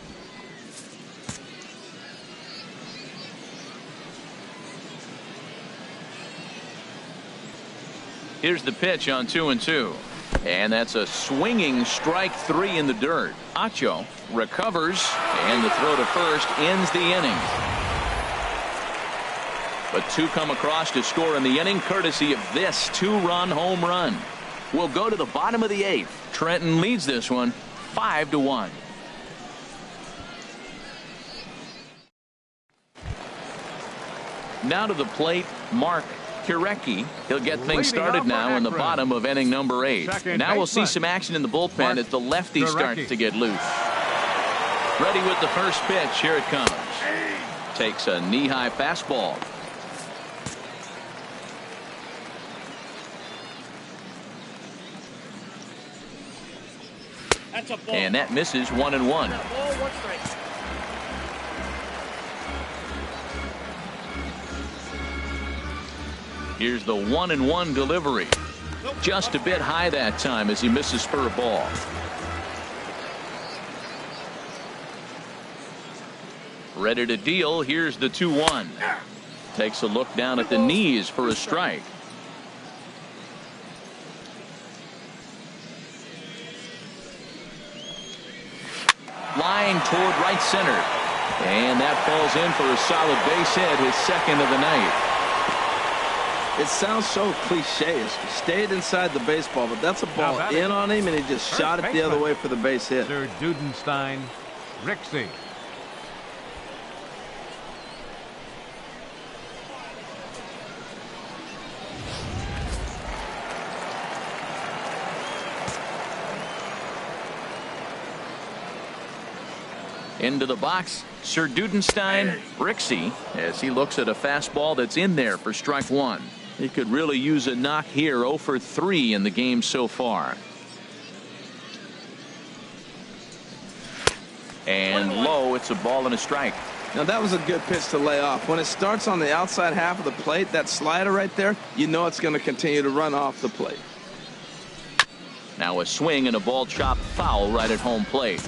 Here's the pitch on 2-2. And that's a swinging strike 3 in the dirt. Acho recovers, and the throw to first ends the inning. But 2 come across to score in the inning, courtesy of this 2-run home run. We'll go to the bottom of the 8th. Trenton leads this one 5-1. Now to the plate, Mark Kirecki. He'll get things started now in the bottom of inning number 8. Now we'll see some action in the bullpen as the lefty starts to get loose. Ready with the first pitch. Here it comes. Takes a knee-high fastball. That's a ball. And that misses, 1-1. Ball, 1 strike. Here's the 1-1 delivery. Just a bit high that time as he misses for a ball. Ready to deal. Here's the 2-1. Takes a look down at the knees for a strike. Line toward right center. And that falls in for a solid base hit, his second of the night. It sounds so cliche. He stayed inside the baseball, but that's a ball in on him, and he just shot it the other way for the base hit. Sir Dudenstein, Rixey. Into the box, Sir Dudenstein, Rixey, as he looks at a fastball that's in there for strike one. He could really use a knock here. 0 for 3 in the game so far. And low, it's a ball and a strike. Now that was a good pitch to lay off. When it starts on the outside half of the plate, that slider right there, you know it's going to continue to run off the plate. Now a swing and a ball chopped foul right at home plate.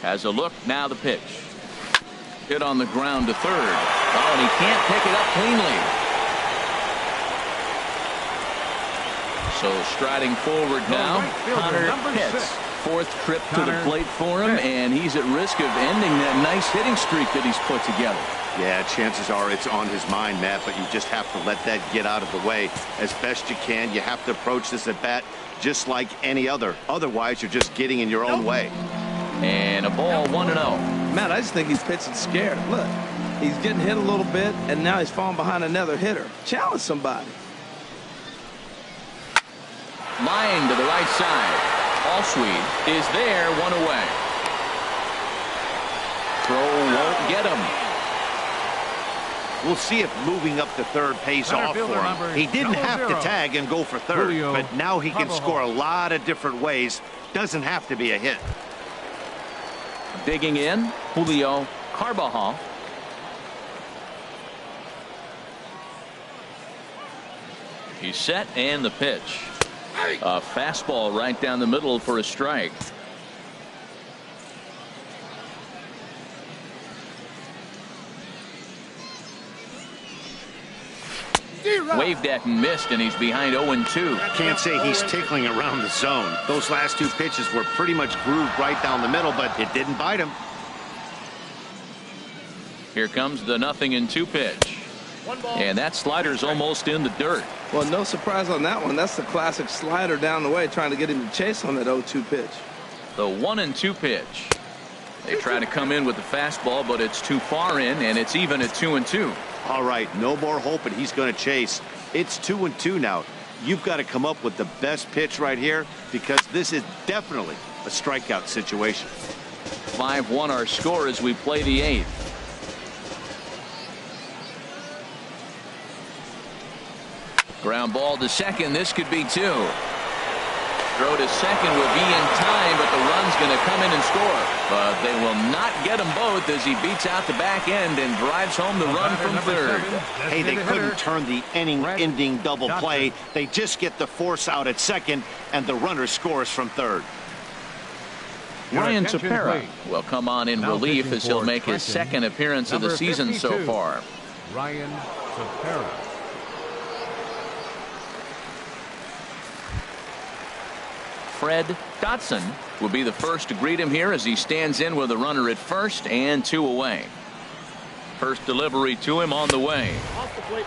Has a look, now the pitch. Hit on the ground to third. Oh, and he can't pick it up cleanly. So striding forward now, Connor Pitts. Fourth trip to the plate for him, and he's at risk of ending that nice hitting streak that he's put together. Yeah, chances are it's on his mind, Matt, but you just have to let that get out of the way as best you can. You have to approach this at bat just like any other. Otherwise, you're just getting in your own way. And a ball, 1-0. Matt, I just think he's pitching scared. Look, he's getting hit a little bit, and now he's falling behind another hitter. Challenge somebody. Line to the right side. Allsweed is there, 1 away. Throw won't get him. We'll see if moving up to third pays off for him. He didn't have to tag and go for third, but now he can score a lot of different ways. Doesn't have to be a hit. Digging in, Julio Carbajal. He's set, and the pitch. A fastball right down the middle for a strike. Waved at and missed, and he's behind 0-2. Can't say he's tickling around the zone. Those last two pitches were pretty much grooved right down the middle, but it didn't bite him. Here comes the 0-2 pitch. And that slider's almost in the dirt. Well, no surprise on that one. That's the classic slider down the way, trying to get him to chase on that 0-2 pitch. The 1-2 pitch. They try to come in with the fastball, but it's too far in, and it's even at 2-2. All right, no more hoping he's going to chase. It's 2-2 now. You've got to come up with the best pitch right here, because this is definitely a strikeout situation. 5-1 our score as we play the 8th. Ground ball to second. This could be 2. Throw to second would be in time, but the run's going to come in and score. But they will not get them both as he beats out the back end and drives home the run from third. Hey, they couldn't turn the inning-ending double play. They just get the force out at second, and the runner scores from third. Ryan Tepera will come on in relief as he'll make his second appearance of the season so far. Ryan Tepera. Fred Dotson will be the first to greet him here as he stands in with a runner at first and 2 away. First delivery to him on the way.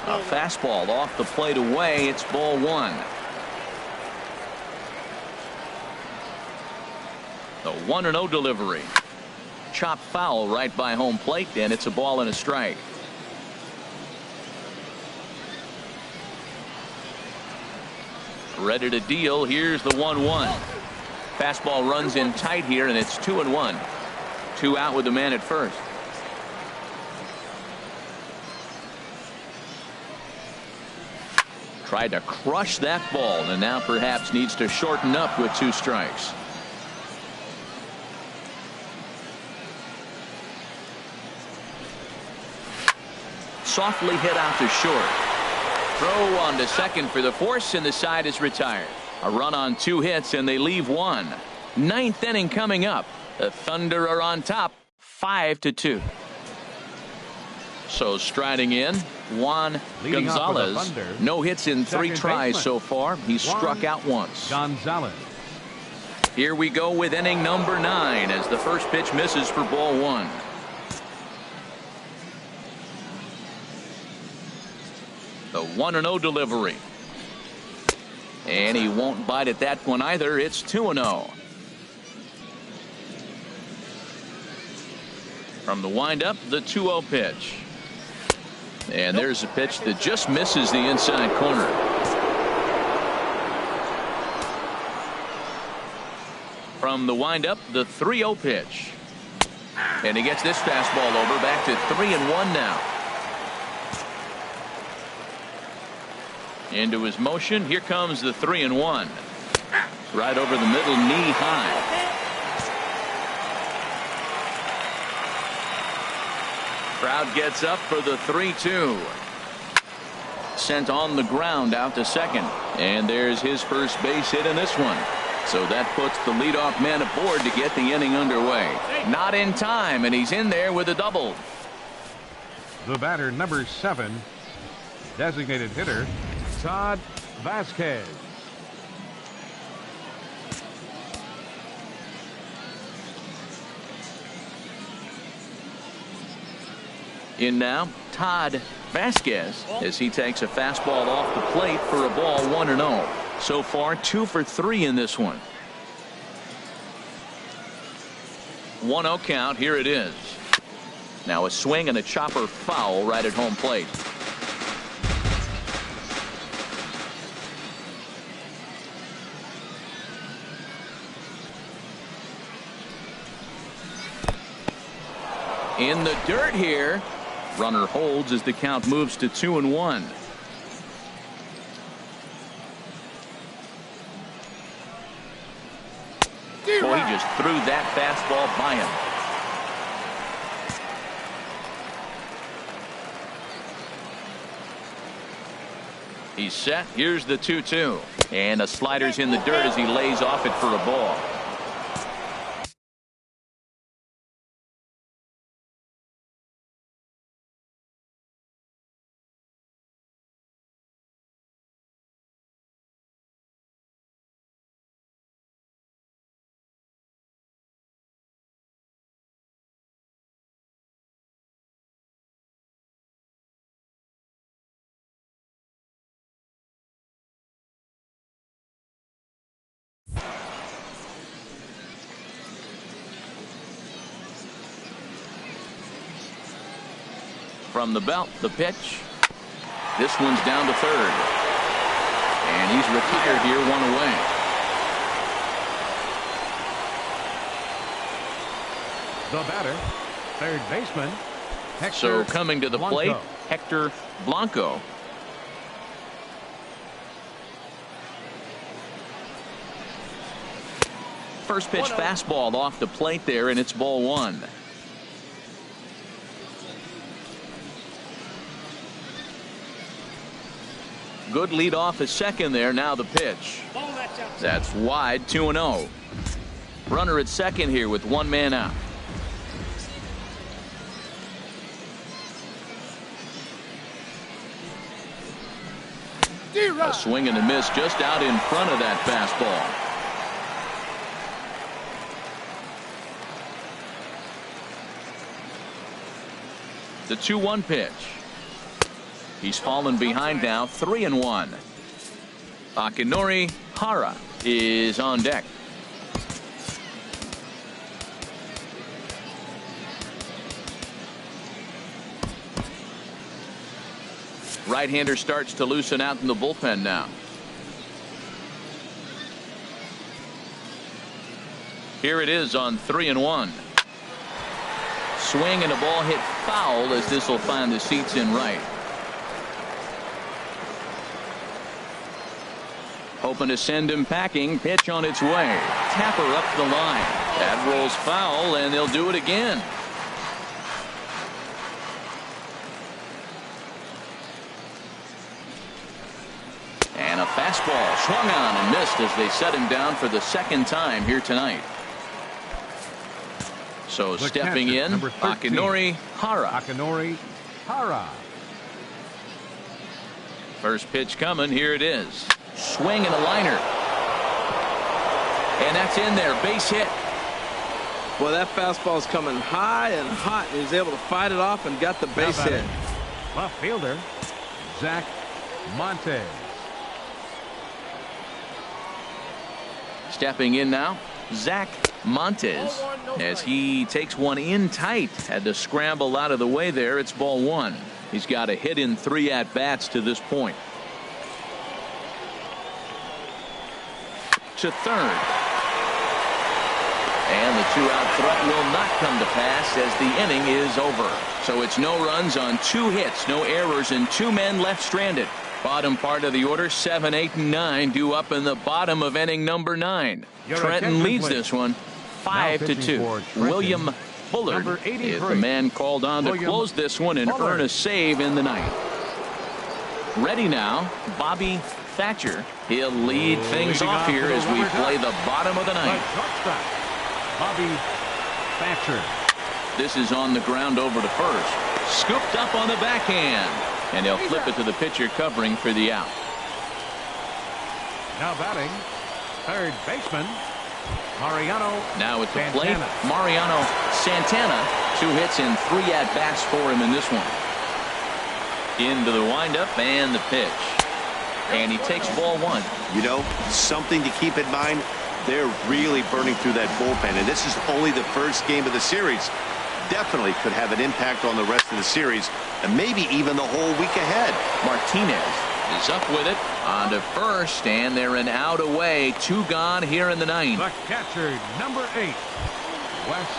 A fastball off the plate away. It's ball 1. The 1-0 delivery. Chop foul right by home plate, and it's a ball and a strike. Ready to deal. Here's the 1-1. Fastball runs in tight here, and it's 2-1. 2 out with the man at first. Tried to crush that ball, and now perhaps needs to shorten up with 2 strikes. softly hit out to short. Throw on to second for the force, and the side is retired. A run on 2 hits, and they leave 1. 9th inning coming up. The Thunder are on top, 5-2. So striding in, Juan Leading Gonzalez. No hits in 3 tries so far. He's struck out once. Gonzalez. Here we go with inning number 9 as the first pitch misses for ball 1. The 1-0 delivery. And he won't bite at that one either. It's 2-0. From the windup, the 2-0 pitch. And there's a pitch that just misses the inside corner. From the windup, the 3-0 pitch. And he gets this fastball over, back to 3-1 now. Into his motion. Here comes the 3-1. Right over the middle, knee high. Crowd gets up for the 3-2. Sent on the ground out to second. And there's his first base hit in this one. So that puts the leadoff man aboard to get the inning underway. Not in time, and he's in there with a double. The batter, number 7, designated hitter, Todd Vasquez. In now, Todd Vasquez, as he takes a fastball off the plate for a ball, 1-0. So far, 2 for 3 in this one. 1-0 count. Here it is. Now a swing and a chopper foul right at home plate. In the dirt here. Runner holds as the count moves to 2-1. Boy, he just threw that fastball by him. He's set. Here's the 2-2. And a slider's in the dirt as he lays off it for a ball. From the belt, the pitch. This one's down to third. And he's retired here, 1 away. The batter, third baseman, Hector So coming to the Blanco. plate, Hector Blanco. First pitch fastball off the plate there, and it's ball 1. Good lead off at second there. Now the pitch. That's wide, 2-0. Runner at second here with 1 man out. A swing and a miss just out in front of that fastball. The 2-1 pitch. He's fallen behind now, 3-1. Akinori Hara is on deck. Right-hander starts to loosen out in the bullpen now. Here it is on 3-1. Swing and a ball hit foul as this will find the seats in right. Hoping to send him packing. Pitch on its way. Tapper up the line. That rolls foul, and they'll do it again. fastball swung on and missed as they set him down for the second time here tonight. So The stepping catcher, in, number 13. Akinori Hara. Akinori Hara. First pitch coming. Here it is. Swing and a liner. And that's in there. Base hit. Well, that fastball is coming high and hot. He was able to fight it off and got the base hit. Left fielder, Zach Montes. Stepping in now, Zach Montes, as he takes one in tight. Had to scramble out of the way there. It's ball one. He's got a hit in 3 at-bats to this point. To third. And the 2-out threat will not come to pass as the inning is over. So it's no runs on 2 hits, no errors, and 2 men left stranded. Bottom part of the order, 7, 8, and 9 due up in the bottom of inning number 9. Trenton leads this one 5-2. William Bullard is the man called on to close this one and earn a save in the 9th. Ready now, Bobby Thatcher. He'll lead things off here as we play the bottom of the 9th. Bobby Thatcher. This is on the ground over to first. Scooped up on the backhand. And they'll flip it to the pitcher covering for the out. Now batting, third baseman, Mariano Now at the Santana. plate, Mariano Santana. 2 hits and 3 at-bats for him in this one. Into the windup and the pitch. And he takes ball 1. You know, something to keep in mind. They're really burning through that bullpen, and this is only the first game of the series. Definitely could have an impact on the rest of the series, and maybe even the whole week ahead. Martinez is up with it on to first, and they're an out away. 2 gone here in the 9th. The catcher, number 8, Wes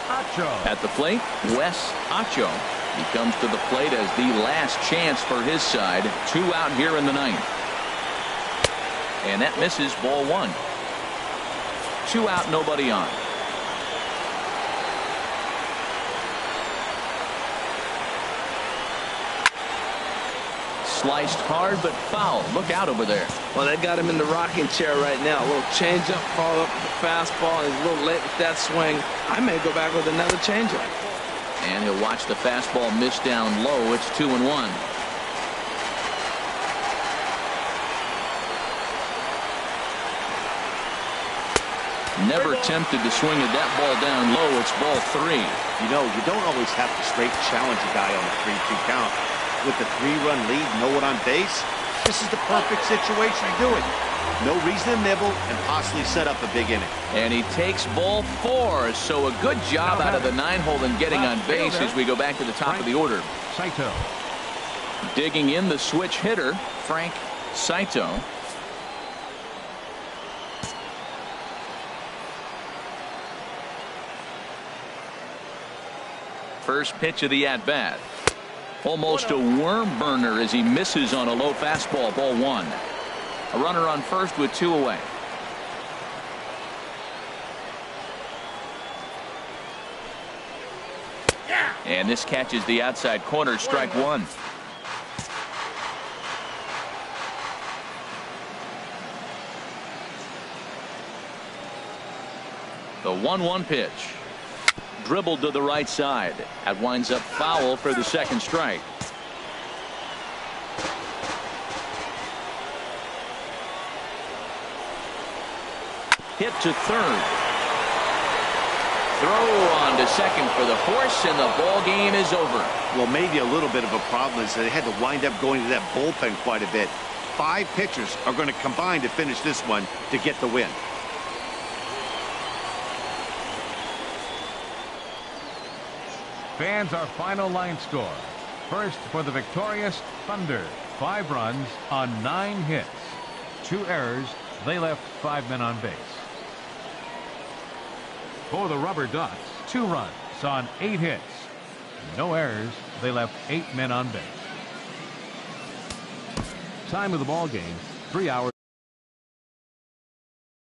Acho. At the plate, Wes Acho. He comes to the plate as the last chance for his side. 2 out here in the 9th. And that misses ball 1. 2 out, nobody on. Sliced hard but foul. Look out over there. Well, they got him in the rocking chair right now. A little changeup, follow up with the fastball. He's a little late with that swing. I may go back with another changeup. And he'll watch the fastball miss down low. It's 2-1. Never tempted to swing at that ball down low. It's ball 3. You know, you don't always have to straight challenge a guy on a 3-2 count. With the 3-run lead, no one on base, this is the perfect situation to do it. No reason to nibble and possibly set up a big inning. And he takes ball 4. So a good job out of the 9-hole in getting on base as we go back to the top of the order. Saito. Digging in the switch hitter, Frank Saito. First pitch of the at-bat. Almost a worm burner as he misses on a low fastball. Ball 1. A runner on first with 2 away. And this catches the outside corner. Strike 1. The 1-1 pitch. Dribbled to the right side. That winds up foul for the second strike. Hit to third. Throw on to second for the force, and the ball game is over. Well, maybe a little bit of a problem is that they had to wind up going to that bullpen quite a bit. 5 pitchers are going to combine to finish this one to get the win. Fans, our final line score. First for the victorious Thunder. 5 runs on 9 hits. 2 errors. They left 5 men on base. For the Rubberducks, 2 runs on 8 hits. No errors. They left 8 men on base. Time of the ball game, 3 hours.